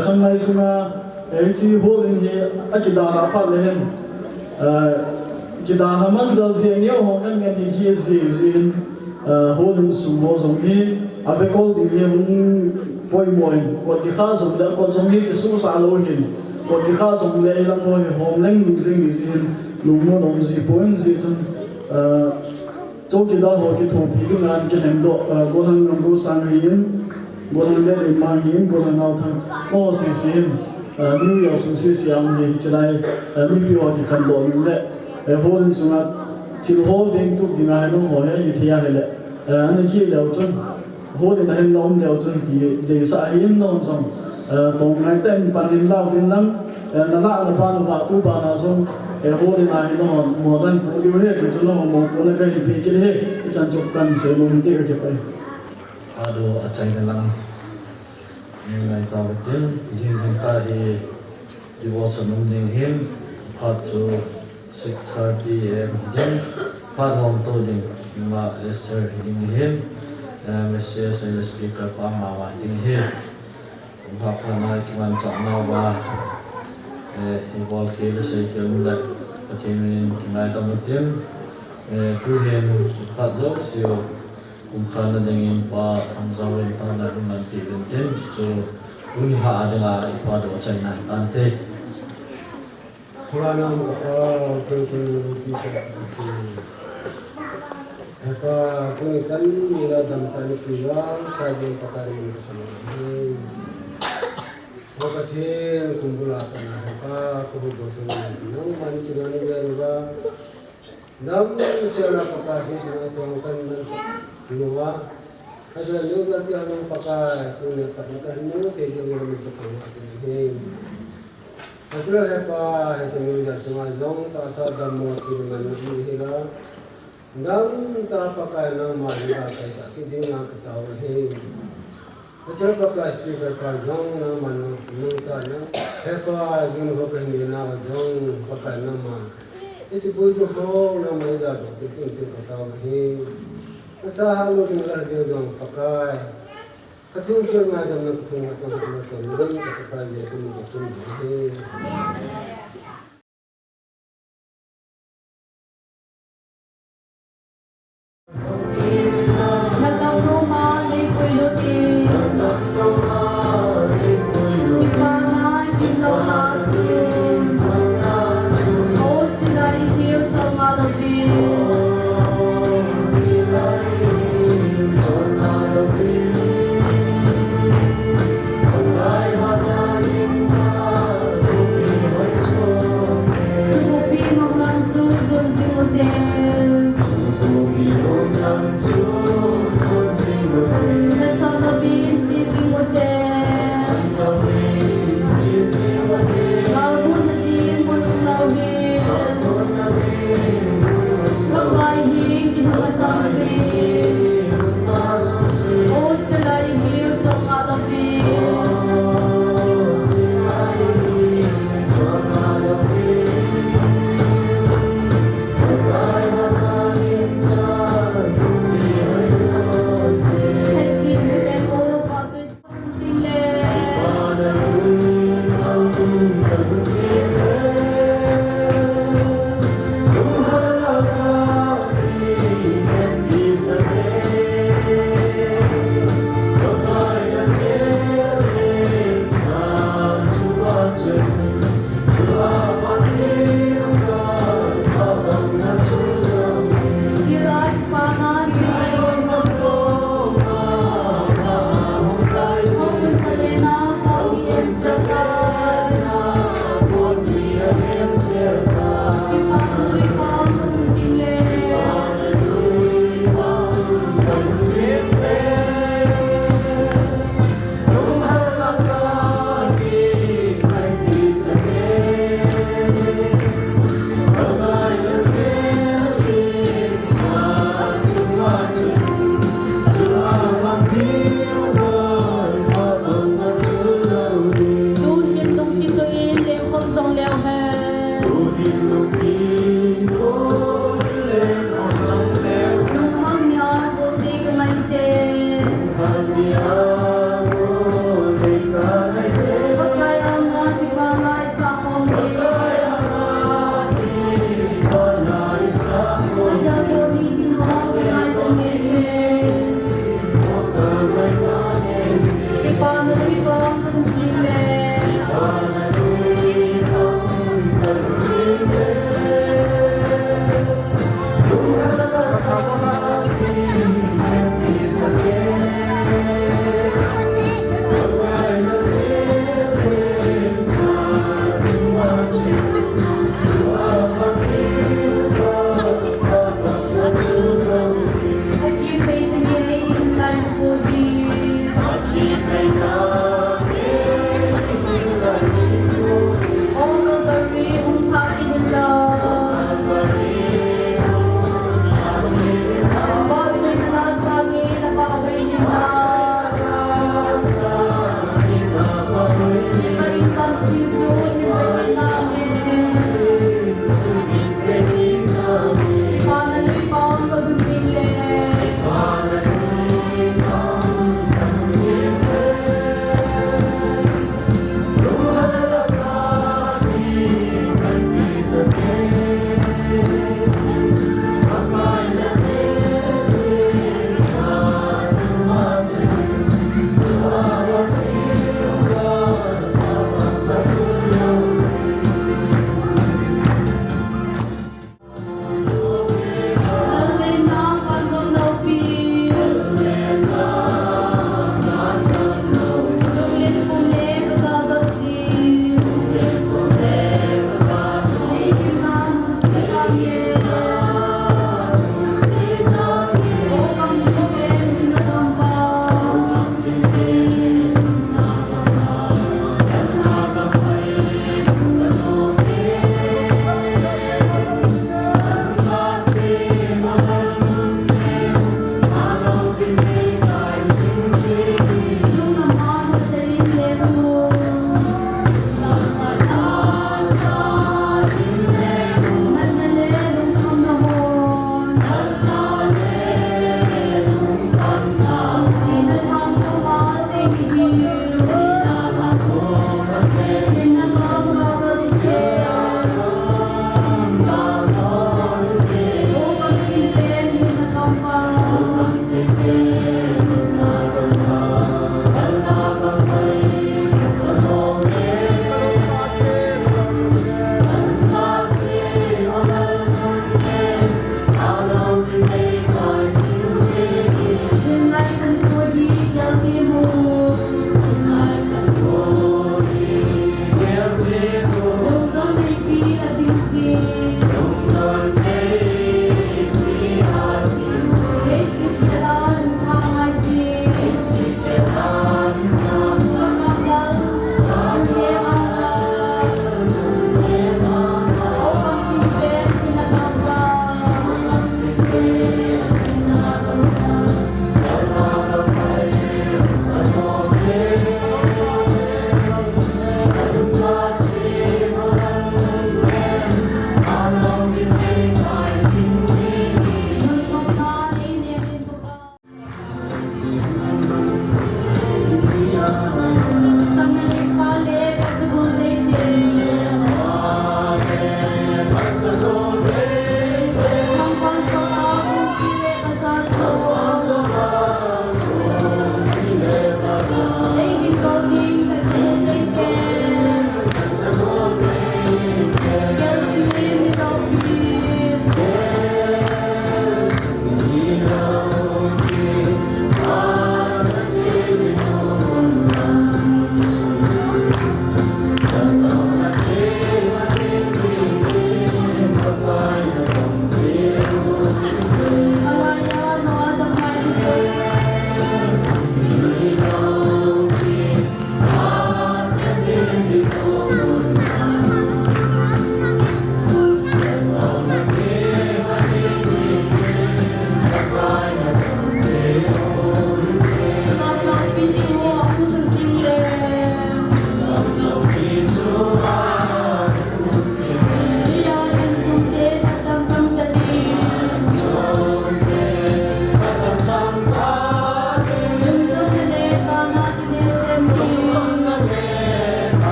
không ai xuống chỉ hồ lên thì cái đàn apa lên cái đàn mà giờ gì nhiều họ cái nghe thì kia gì hồ lên xuống hồ giống như phải có thì em bôi mồi còn cái khác giống là còn giống như cái số xa lô hình còn cái khác giống là làm mồi hôm lên mình gì lúc mà đồng gì point gì chọn chỗ cái đó họ cái thùng thì tôi làm cái hành động có thằng làm có sang hiến có thằng để mang hiến có thằng nào thằng có sự New York xuống xem thì cái này mình biểu cái hành động như vậy hôm xuống thì hôm đến tụt đi ngay nó hỏi gì thì hay là anh kia đều chọn hôm đến hành động đều chọn thì để xã hiến nó xong tổng ngày tên bản hình lao viên lắm nó là vào tu vào là xong hôm đến này nó một lần cũng điều hết thì cho nó một cái cái bị cái hết cái chân chụp cần sẽ luôn tiêu cái phải Aduh, acai dalam nilai tahu betul. Izin ta di bawah ning him, part to 6:30 am him, part home to ding ma Esther ding him, Mr. Saya speaker pamawa ding him. Untuk pernah kiman cakna wa involve kiri saya kira Pacinin kinai tahu betul. Kuhen part lok siu kumpulan dengan Pak Hamzawin tahun lalu nanti benten so unih ada pada China nanti. Kurang tentu kita apa kuni can mila dam tani pulang kaji pakar ini semua. Wakatin kumpulan apa kebutuhan nang mani cina ni berubah. Dam siapa pakar ini semua tuangkan Nuwa, ada juga tiang pakai punya pakai nu tiang yang betul ini. Acara apa yang kita semua jom tak sadar mau dengan ini hira. Dam tak pakai nama hira kaisa kita ketahui ini. Acara pakai speaker pazong nama nu sana. Apa yang kita ini nama jom pakai nama. Itu bujuk ho nama hira kita ketahui ini. Macam lu tinggal di dalam pakai, kacau kacau macam nak tunggu macam semua, pakai jenis semua.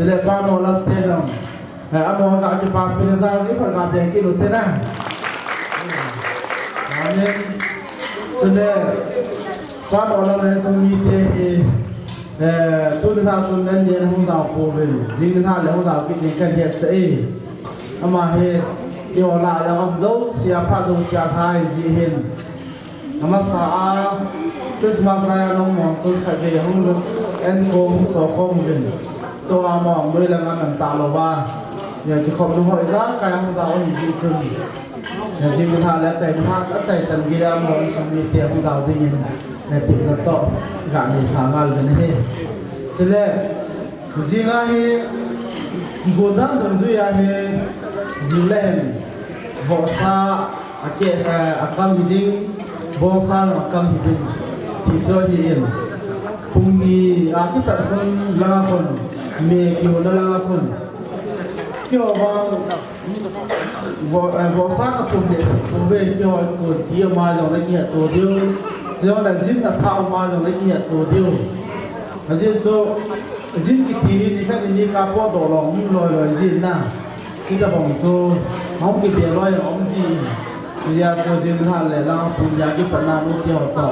จะได้ป้าโนลับเต้นอาโมกับจะป้าเป็นสาวที่คนกับเด็กกินเต้นนะอันนี้จะได้ป้าโนลับในสมัยเต้ตัวที่ท่าส่วนนั้นเนี่ยห้องสาวโปรเลยจริงที่ท่าเลยห้องสาวกินกันเยอะสิอามาเฮเดี๋ยวลาอย่างอับเจ้าเสียผ้าตรงเสียท้ายจีเห็นอามาสาคริสต์มาสรายน้องมองจนขัดเกี่ยห้องเอ็นโคงโซโคงเป็นตัวมองไม่ละงานตาโลบ้าอย่างที่ขอบดูหอยจ้าการห้องสาวหิจีจุนอย่างจริงที่ท่าและใจท่าและใจจันเกียมองสมีเตียห้องสาวที่ยินในติดกระโตกะนี่ทางงานกันนี่จะเล่จริงอ่ะที่กูดันตรงจุยอ่ะจิเล่มบอสาอาเกะอาคังฮิดิงบอสาอาคังฮิดิงที่เจอที่อินปุ่มนี้อาที่ตัดคนละคนเมย์คิวนั่นละคนเกี่ยวกับบอสากับปุ่มนี้ปุ่มเวเกี่ยวกับคนเดียวมาจากในเกียรตัวเดียวเจ้าแต่จินตัดเท้ามาจากในเกียรตัวเดียวจินโจจินกิตีนี่แค่นี้กับพวกตัวหลงลอยจินนะที่จะบอกโจห้องกิเบียร้อยห้องจีที่จะโจจินท่านเลยแล้วปุญญากิปนานุเดียวต่อ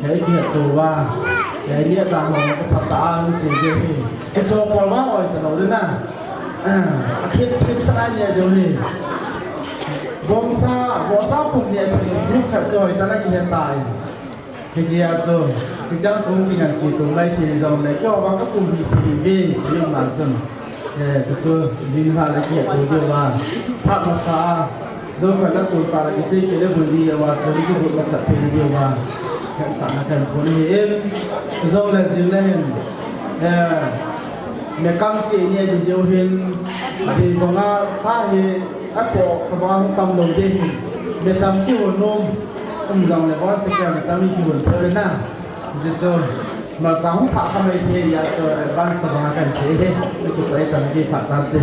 ให้เกียรตัวว่าให้เรียกตามของจะพัฒนาสิ่งเดียวนี้ไอ้โจพอว่าอ่อยตลอดเลยนะอาทิตย์สลายเนี่ยเดี๋ยวนี้บอสาปุ่มเนี่ยเป็นรูปขัดจอยแต่ละกิจตายที่จะโจที่จะจงกินกันสิตรงไรที่จะเลยก็ว่าก็ปุ่มที่วิ่งยังหลังจนจะช่วยจินท่าละเอียดตัวเดียวว่าพระมาสาโจกันแล้วตัวปารากิสิกิเลบุรีว่าจะมีกุศลสัตย์เดียวว่าแค่สั่งกันคนนี้เองจะโจเลยจินเล่นเมื่อกังจีเนี่ยดิเจ้าเห็นที่บอกว่าสาเหตุไอ้ปอกตะวันตำลงเดียนเมื่อตำที่หัวนมจังเลยว่าจะแก่ตำมีกี่วันเท่านั้นนะจะโจมาจังท่าทำไมเทียจะบ้านตะวันกันเสียไม่ถูกไปจังกี่ผัดตันเต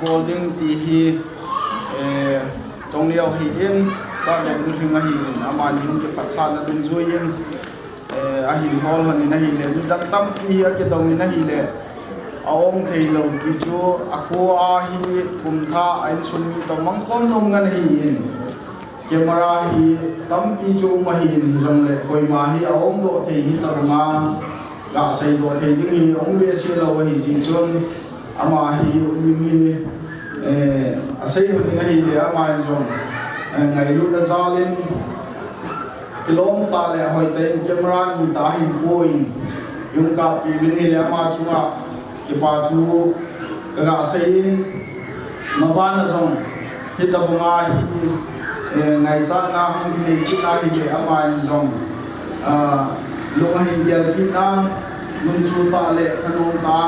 Golding ti hi trong liao hi in sa le nu hinga hi in ama ni hum ke patsa na dum zui in a hin hol han na hi le nu dak tam hi a ke dong ni na hi le aong thei lo ti chu a ko a hi kum tha ain sun mi to mang khom nom ngan hi in camera hi tam pi chu ma hi in jong le koi ma hi aong do thei hi ta ma ga sei do thei ding hi ong le se lo hi jing chon ama hi mi mi a sei ho ni hi le ama jong ngày lúc đó zalin kilom ta le hoi te camera ni ta hin boi yung ka pi bin hi le ma chunga ki pa thu ka ga sei ma ba na zong hi ta bunga hi ngày sa na hang ki ki na hi le ama zong lu hi dial ki na nun chu ta le thanom ta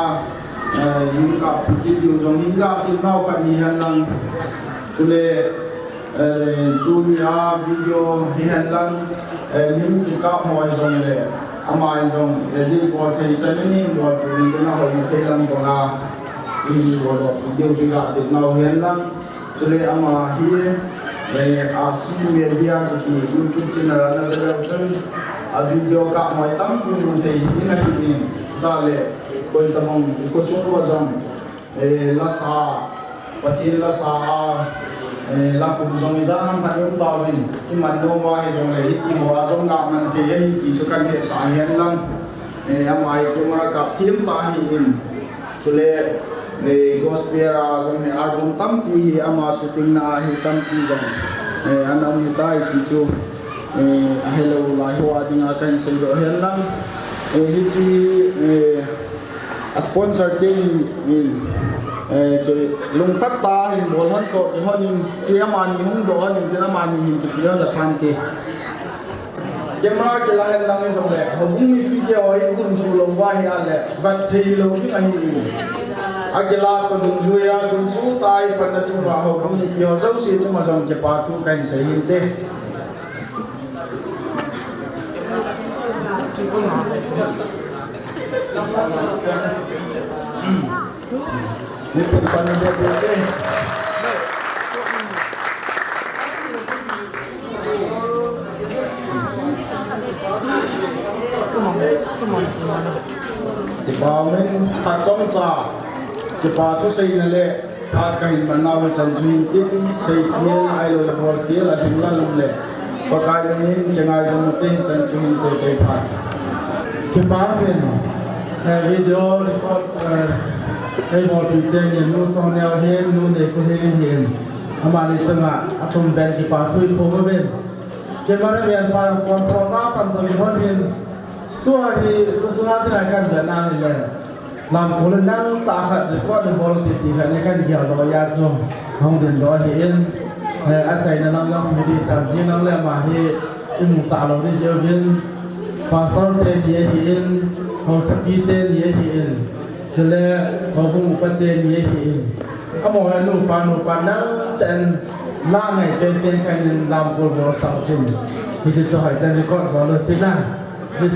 yung ka pi ki zong hi la ti nau ka ni han lang chule dunia video hian lang lim ki ka moi zong le ama zong di ko thei chan ni mo ni na ho ni te lam ko na in wo lo video ji ga de na hian lang chule ama hi asi media ki YouTube channel na le chan a video ka moi tam ku thei ni na hi da le ko ta mong ko so wa zong la sa patin la sa la kum zong za ham khan yom ta win ki man no wa he zong le hi ti ho a zong ga man the hi ti chu kan he sa hian lang amai ke mara ka thim ta hi in chule gospel a zong he album tam pi ama shooting na hi tam pi zong anam ni tai ti chu hello lai ho a dinga kan se do hian lang hi chi a sponsor ding in lung khát ta hình bố hơn tổ thì hơn nhìn chia màn nhìn hung độ hơn nhìn thế màn nhìn cái kia là phan tê camera cái là hình lang cái xong lẹ hôm nay video ấy cũng chụp lồng vai hiện lẹ vật thì lồng cái này cái là còn đúng rồi à cũng chú tay phần là chung vào hôm nay video dấu xí chung mà dòng cái ba thu cảnh sẽ hiện tê Ini pun dia boleh. Kita men hacom cha, kita tu sei nale, akai mana macam juintin, sei kiel ailo lebor kiel, asinglah lumle. Pakai ni jangan jumute macam juintin tepat. Kita men video record. Hey, more people in New Town now here, New Neighborhood here. Amani Changa, Atom Bank, Patu, Pomovin. Camera and Pam Control up and the Hon. Two are here, Kusunati, I can't be now here. Lam Pulan, Tahat, the Quad Quality, and I can get a yazo, Hong the door here. At China, Midi, Tanzina, Lama here, in Mutalo, this year, Pastor 10 year in, Hosaki 10 year in. Chile hobung pate ni hi amo nu pa nang ten la ngai pen kan lam ko bo sa tin hi je cho hai tan record bo lo tin na je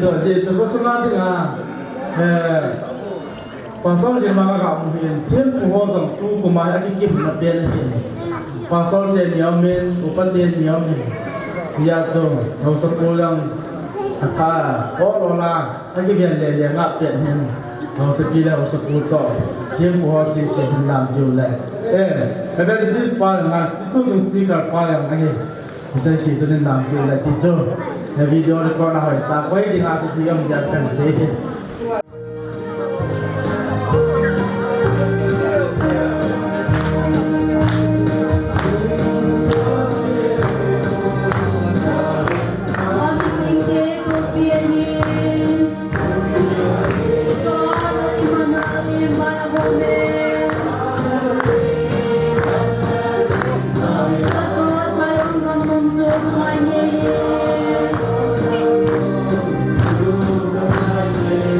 ko suma tin a pa sol de ma ga mu hin thêm ko ho sam tu ko ma ki kim na pen hi pa sol de ni amen upate ni amen ya cho ho sa ko lang atha ko lo la ki bien le nga pen hin How sekila how sekuto kim ko si hinam jule and that is this part nas to speaker part yang lagi isa si sunin nam jule tijo na video record na hoy ta koi di na si diam jaskan se Hãy subscribe cho kênh Ghiền Mì Gõ để không bỏ lỡ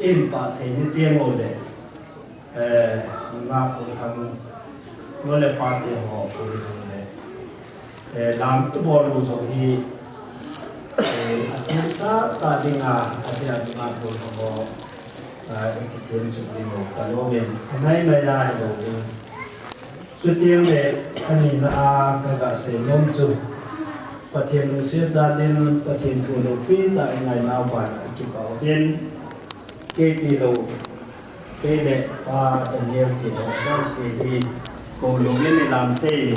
in pa thei ni tiang o le nga ko tham ngo le pa te ho ko le làm cái bộ đồ giống thì ta đi ngà thì là ngà bộ đồ cái thiên dụng đi một cái lô miền hôm nay mới ra đồ đi suy tiên để anh nhìn là cái gà sấy nôm chung và thiên đồ xưa ra đến và thiên thủ đồ pin tại ngày nào vậy cái bảo viên cái tỷ lệ cái đệ và tận nhiên thì nó đã sẽ đi cô lô miền này làm thế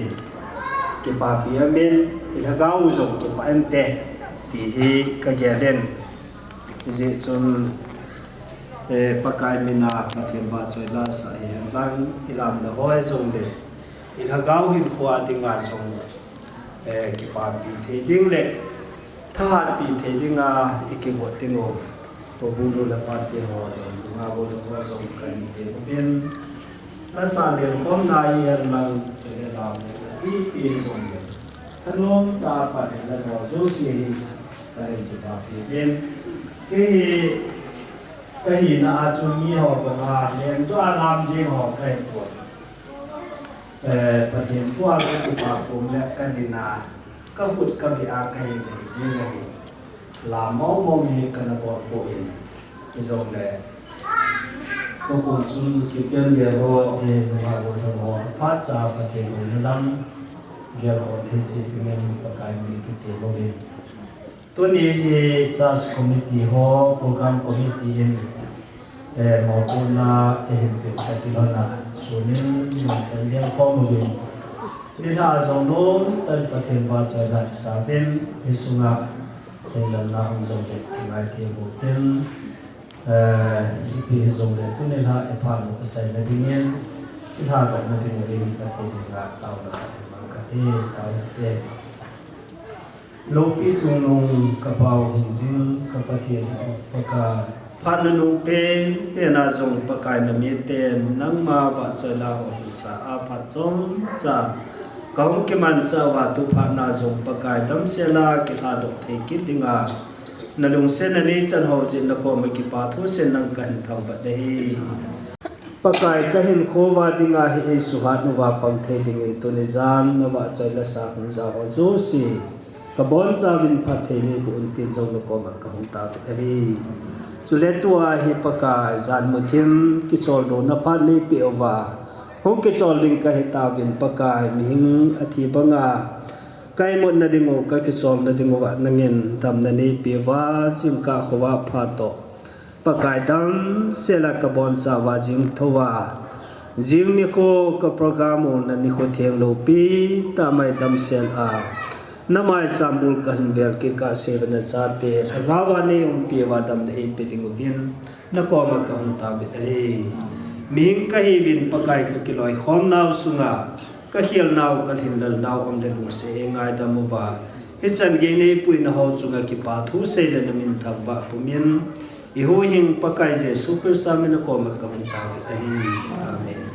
cái bà bia miền là gạo dùng cái bà anh tè thì cái gia đình dễ chọn pakai mina pathian ba choila sa yang ilam na hoi dùng để ila gao hin khwa tinga dùng ki pa pi the ding le tha pi the dinga ikebo tingo to bu lo la pa ti ho dùng nga bo lo ho dùng kan te bien la sa le khom na yan lang chele lam ne pi dùng de thanom ta pa le la ho zo si kai ki pa pi bien cái gì là chúng nghĩ họ còn là liền cho làm gì họ cái củaประเทศทั่วโลกที่มาผมและกันดินาก็ฟุดกันที่อาใครในที่ไหนลามองมองเห็นกันบอกผมที่ตรงนี้ก็คงจุนคิดเรื่องเดียวเองว่าบนถนนพัดจากประเทศนู้นนั่งเกี่ยวกับที่จีนเป็นประกายมีกิจเดียวกันตัวนี้จัสคอมมิตี้ฮอโปรแกรมคอมมิตี้มอปุนาเป็นการที่เราหน้าส่วนนี้มันเป็นเรื่องข้อมูลที่ถ้าส่งโน้มตั้งประเทศว่าจะได้สาเป็นมิสุงะเป็นลำนาองส่งเด็กที่มาเที่ยวบุตรปีส่งเด็กตัวนี้ถ้าผ่านอุปสรรคในที่นี้ที่ถ้าแบบมันเป็นเรื่องประเทศที่เราเต่าละมันก็ที่เต่าเตะโลกพิสุนงกระเป๋าหินจิงกับประเทศประกาศพันนุเปเฟนาจงประกายนมีเตนนังมาวัดจอยลาหิสาอาภัจงจากกองกิมันสวัตุพันนาจงประกายดำเสลากิทาดกเทกิติงานลุงเสนนี้จันหอจินละกอมกิปาทุเสนังกันทำบัดเดฮีประกายก็เห็นโควาดิงาเฮสุหันวาปังเทดิงอินตุนิจานนวะจอยละสาหุจาโอจูสีกบอนจาวินพัทเทนีบุญตินจงละกอมกะหุตาเดฮีสุเลตัวฮิปกาจานมุทิมกิจอลโดนพันนีเปียววาฮงกิจอลลิงกะฮิตาวินปกายมิหิงอธิบังาไกหมดนาดิงโอก็กิจอลนาดิงโอวะนังเงินดำนันนีเปียววาจิมกะขวาพาโตปกายดำเสลากบอนสาวาจิงทวาจิงนิโคกับโปรแกรมนันนิโคเทียงโลปีตาไม่ดำเซลอาน้ำมันจำบุลกันเบลกิกาเซเวนจัดเตะลาวานีปีวาดำเดฮิปิดิงวินนักอมันกันตาบิดเอมิงกะฮิวินปะกายกะกิลอยขอมนาวสุงากะเขียลนาวกะหินลนาวอมเดลุเซงายดำมวาฮิจันเกเนปุยนะฮาวสุงากิปาทุเซเลนมินทับบะปุมินอิโฮหิงปะกายเจสุคริสตามินนักอมันกันตาบิดเออาเมน